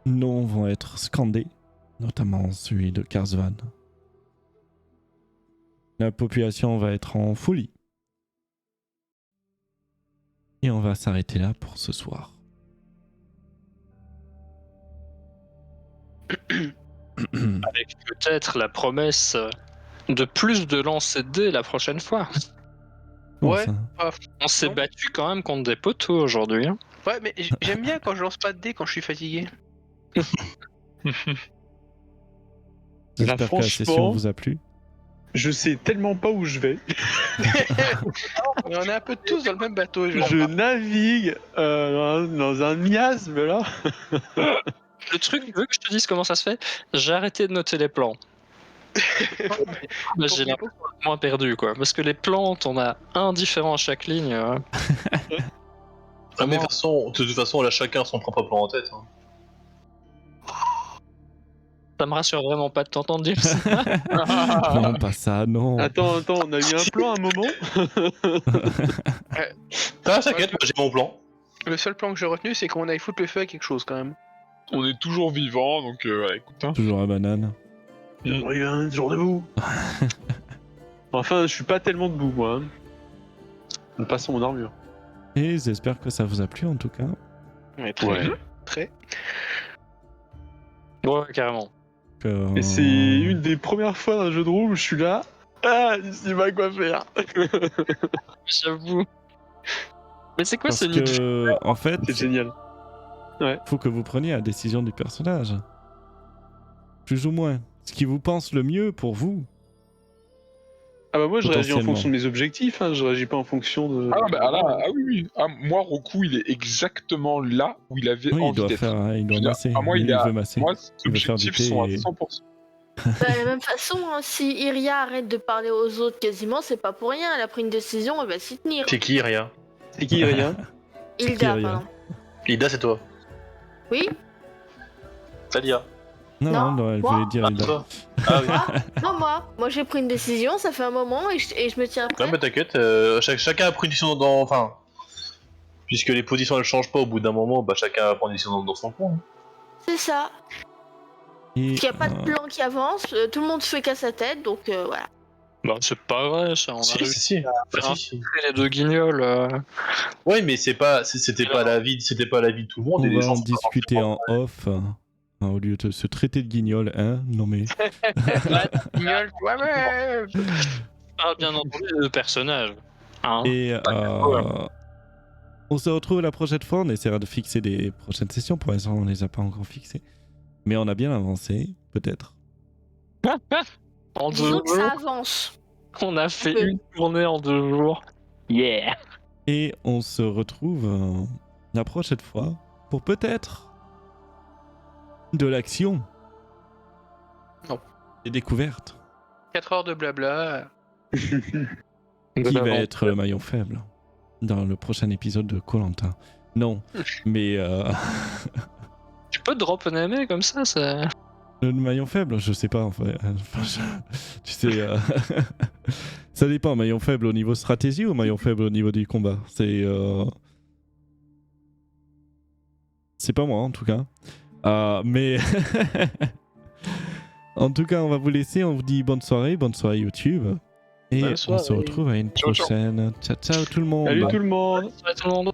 noms vont être scandés, notamment celui de Karsvan. La population va être en folie. Et on va s'arrêter là pour ce soir. Avec peut-être la promesse de plus de lancer de dés la prochaine fois. Ouais. On s'est Non. battu quand même contre des poteaux aujourd'hui. Hein. Ouais, mais j'aime bien quand je lance pas de dés quand je suis fatigué. J'espère que la session vous a plu. Je sais tellement pas où je vais. On est un peu tous dans le même bateau. Je navigue dans un miasme là. Le truc, veux que je te dise comment ça se fait? J'ai arrêté de noter les plans. Bah, j'ai l'impression d'être moins perdu, quoi. Parce que les plantes, on a un différent à chaque ligne. Ah, mais de toute façon, là, chacun son propre plan en tête. Hein. Ça me rassure vraiment pas de t'entendre dire ça. Non, pas ça, non. Attends, on a eu un plan à un moment. Ah, t'inquiète, moi, j'ai mon plan. Le seul plan que j'ai retenu, c'est qu'on aille foutre le feu à quelque chose quand même. On est toujours vivant, donc voilà, écoute. Hein. Toujours la banane. On a eu un jour debout. Enfin, je suis pas tellement debout moi. Ne pas sans mon armure. Et j'espère que ça vous a plu en tout cas. Ouais, très Ouais. bien. Très. Ouais, carrément. Que- Et c'est une des premières fois dans un jeu de rôle où je suis là. Ah, il sait pas quoi faire. J'avoue. Mais c'est quoi Parce ce nid de que, en fait, C'est génial. faut que vous preniez la décision du personnage. Plus ou moins. Ce qui vous pense le mieux pour vous. Ah bah moi je réagis en Potentiellement. fonction de mes objectifs, hein. Je réagis pas en fonction de... Ah bah là, ah oui. Ah, moi, Roku, il est exactement là où il avait Oui, il envie doit d'être. faire, il doit Je veux dire, masser. ah, moi, Lui, il a- veut masser. Moi, ses Il veut faire du objectifs sont à thé et- 100%. Bah, de la même façon, hein, si Iria arrête de parler aux autres quasiment, c'est pas pour rien. Elle a pris une décision, elle va s'y tenir. C'est qui, Ria? C'est qui, Ria? Hilda, Iria. pardon. Ida, c'est toi. Oui. Talia. Non, elle moi voulait dire Ah, Hilda. toi. Ah oui. Non, moi j'ai pris une décision, ça fait un moment et je me tiens Non, prête. mais t'inquiète, chacun a pris une décision dans. Enfin. Puisque les positions elles changent pas au bout d'un moment, bah chacun prend une décision dans son coin. Hein. C'est ça. Et, Parce qu'il n'y a pas de plan qui avance, tout le monde fait qu'à sa tête, donc voilà. Bah, c'est pas vrai, ça. On a Si, réussi si. à faire Si, si. les deux guignols. Ouais, mais c'était pas la vie de tout le monde. on et les va gens en sont pas discuter forcément- en off. Au lieu de se traiter de guignol, hein. Non mais... Guignol, ouais. Ah, bien entendu, les deux personnages. Hein. Et on se retrouve la prochaine fois. On essaiera de fixer des prochaines sessions. Pour l'instant, on les a pas encore fixées. Mais on a bien avancé, peut-être. En 2 Disons que ça jours, avance. on a fait peu. une journée en 2 jours. Yeah. Et on se retrouve la prochaine fois pour peut-être de l'action. Non. Des découvertes. 4 heures de blabla. Qui va être le maillon faible dans le prochain épisode de Koh-Lanta. Non, mais Tu peux drop un aimé comme ça, le maillon faible, je sais pas en fait. Tu sais, ça dépend. Maillon faible au niveau stratégie ou maillon faible au niveau du combat. C'est pas moi en tout cas. Mais en tout cas, on va vous laisser. On vous dit bonne soirée YouTube. Et Bonne on se soirée. retrouve à une Ciao, ciao. prochaine. Ciao, ciao tout le monde. Salut tout le monde. Salut tout le monde.